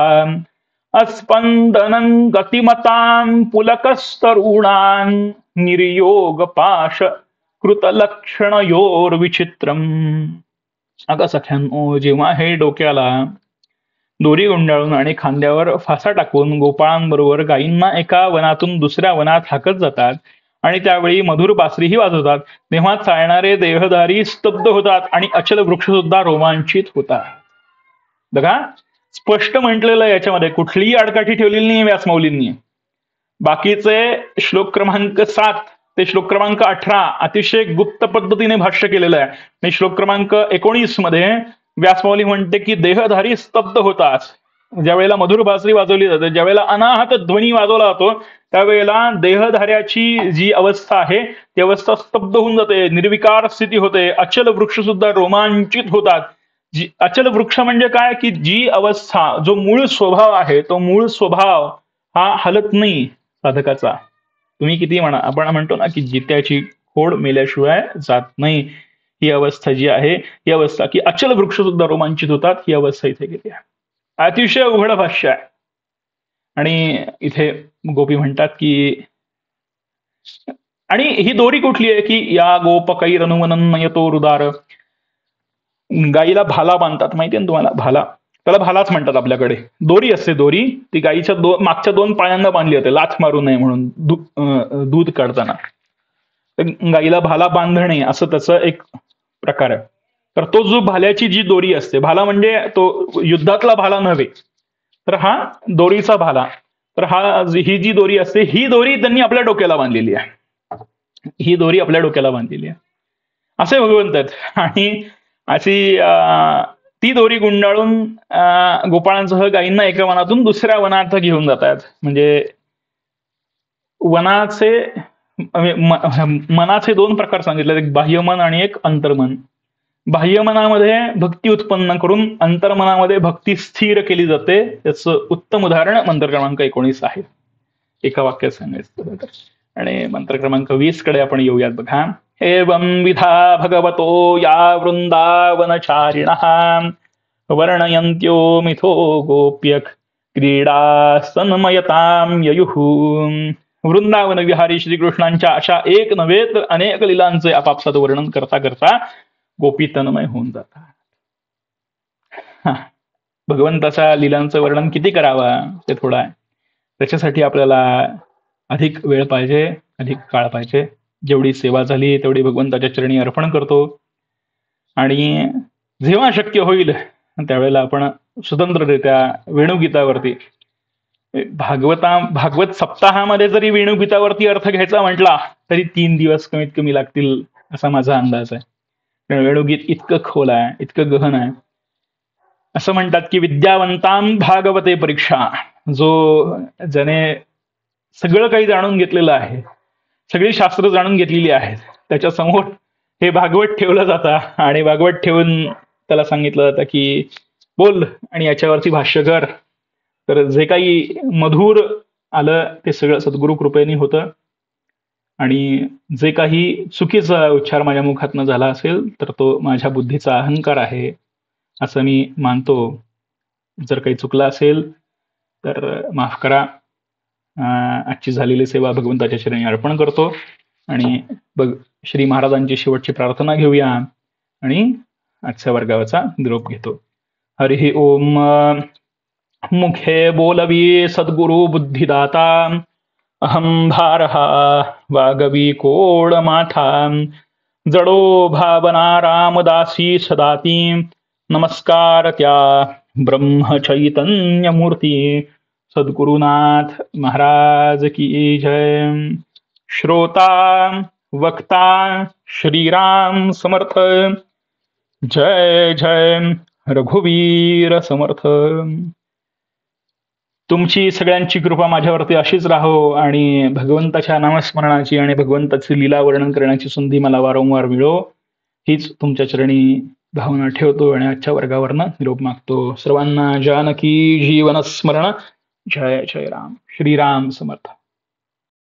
अस्पन्दनं गतिमतां पुलकस्तरूणान् निर्योगपाश कृतलक्षणयोर्विचित्रम्. अगं सख्यांनो, जेव्हा हे डोक्याला दोरी गुंडाळून आणि खांद्यावर फासा टाकून गोपाळांबरोबर गायींना एका वनातून दुसऱ्या वनात हाकत जातात आणि त्यावेळी मधुर बासरीही वाजवतात, तेव्हा चालणारे देहधारी स्तब्ध होतात आणि अचल वृक्ष सुद्धा रोमांचित होतात. बघा, स्पष्ट म्हटलेलं आहे याच्यामध्ये, कुठलीही आडकाठी ठेवलेली नाही व्यासमौलींनी. बाकीचे श्लोक क्रमांक 7 ते श्लोक क्रमांक 18 अतिशय गुप्त पद्धतीने भाष्य केलेलं आहे. आणि श्लोक क्रमांक 19 मध्ये व्यासमौली म्हणते की देहधारी स्तब्ध होतात. ज्या वेळेला मधुर बासरी वाजवली जाते, ज्या वेळेला अनाहत ध्वनी वाजवला जातो, त्यावेळेला देहधार्याची जी अवस्था आहे ती अवस्था स्तब्ध होऊन जाते, निर्विकार स्थिती होते. अचल वृक्ष सुद्धा रोमांचित होतात. जी अचल वृक्ष म्हणजे काय, की जी अवस्था, जो मूळ स्वभाव आहे, तो मूळ स्वभाव हा हलत नाही साधकाचा. तुम्ही किती म्हणा, आपण म्हणतो ना की जित्याची खोड मेल्याशिवाय जात नाही. ही अवस्था जी आहे, ही अवस्था की अचल वृक्ष सुद्धा रोमांचित होतात, ही अवस्था इथे गेली आहे. अतिशय उघड भाष्य आहे. आणि इथे गोपी म्हणतात की, आणि ही दोरी कुठली आहे, की या गोपकैरनुवनन्नयतो रुदार. गाईला भाला बांधतात, माहितीये ना तुम्हाला, भाला, त्याला भालाच म्हणतात आपल्याकडे. दोरी असते, दोरी ती गाईच्या मागच्या 2 पायांना बांधली जाते लाथ मारू नये म्हणून, दूध काढताना. गाईला भाला बांधणे असं त्याचं एक प्रकार आहे. तर तो जो भाल्याची जी दोरी असते, भाला म्हणजे तो युद्धातला भाला नव्हे, तर हा दोरीचा भाला. तर ही जी दोरी असते, ही दोरी त्यांनी आपल्या डोक्याला बांधलेली आहे. ही दोरी आपल्या डोक्याला बांधलेली आहे, असे भगवंत आहेत. आणि अशी ती दोरी गुंडाळून गोपाळांसह गायींना एका वनातून दुसऱ्या वनात घेऊन जातात. म्हणजे वनाचे मनाचे 2 प्रकार सांगितले, एक बाह्यमन आणि एक अंतर्मन. बाह्यमनामध्ये भक्ती उत्पन्न करून अंतर्मनामध्ये भक्ती स्थिर केली जाते. त्याचं उत्तम उदाहरण मंत्र क्रमांक 19 आहे. एका वाक्यात सांगायचं तर. आणि मंत्र क्रमांक 20 कडे आपण येऊयात. बघा, एवं विधा भगवतो या वृंदावनचारिणः वर्णयन्त्यो मिथो गोप्य क्रीडा सन्मयतां ययुः. वृंदावन विहारी श्रीकृष्णांच्या अशा एक नव्हे तर अनेक लीलांचे आपापसात वर्णन करता करता गोपी तन्मय होऊन जातात. भगवंताच्या लीलांचं वर्णन किती करावं ते थोडं आहे. त्याच्यासाठी आपल्याला अधिक वेळ पाहिजे, अधिक काळ पाहिजे. जेवढी सेवा झाली तेवढी भगवंताच्या चरणी अर्पण करतो. आणि जेव्हा शक्य होईल त्यावेळेला आपण स्वतंत्ररित्या वेणुगीतावरती, भागवत सप्ताहामध्ये जरी वेणुगीतावरती अर्थ घ्यायचा म्हटला तरी 3 दिवस कमीत कमी लागतील असा माझा अंदाज आहे. वेणुगीत इतकं खोल आहे, इतकं गहन आहे. असं म्हणतात की विद्यावंतां भागवते परीक्षा. ज्याने सगळं काही जाणून घेतलेलं आहे, सगळी शास्त्र जाणून घेतलेली आहेत, त्याच्या समोर हे भागवत ठेवलं जातं. आणि भागवत ठेवून त्याला सांगितलं जातं की बोल आणि याच्यावरती भाष्य कर. तर जे काही मधुर आलं ते सगळं सद्गुरु कृपेने होतं. आणि जे काही चुकीचा उच्चार माझ्या मुखातनं झाला असेल तर तो माझ्या बुद्धीचा अहंकार आहे असं मी मानतो. जर काही चुकलं असेल तर माफ करा. आजची झालेली सेवा भगवंताच्या चरणी अर्पण करतो. आणि श्री महाराजांची शेवटची प्रार्थना घेऊया आणि आजच्या वर्गाचा निरोप घेतो. हरिः ओम. मुखे बोलवी सद्गुरु बुद्धिदाता, अहं भारः वागवी कोड माथा, जडो भावना रामदासी सदाती, नमस्कार त्या ब्रह्म चैतन्य मूर्ती. सद्गुरुनाथ महाराज की जय. श्रोता वक्ता श्रीराम समर्थ. जय जय रघुवीर समर्थ. तुमची सगळ्यांची कृपा माझ्यावरती अशीच राहो आणि भगवंताच्या नामस्मरणाची आणि भगवंताची लीला वर्णन करण्याची संधी मला वारंवार मिळो, हीच तुमच्या चरणी भावना ठेवतो आणि आजच्या वर्गावरनं निरोप मागतो. सर्वांना जानकी जीवन स्मरण. जय जय राम. श्रीराम समर्थ.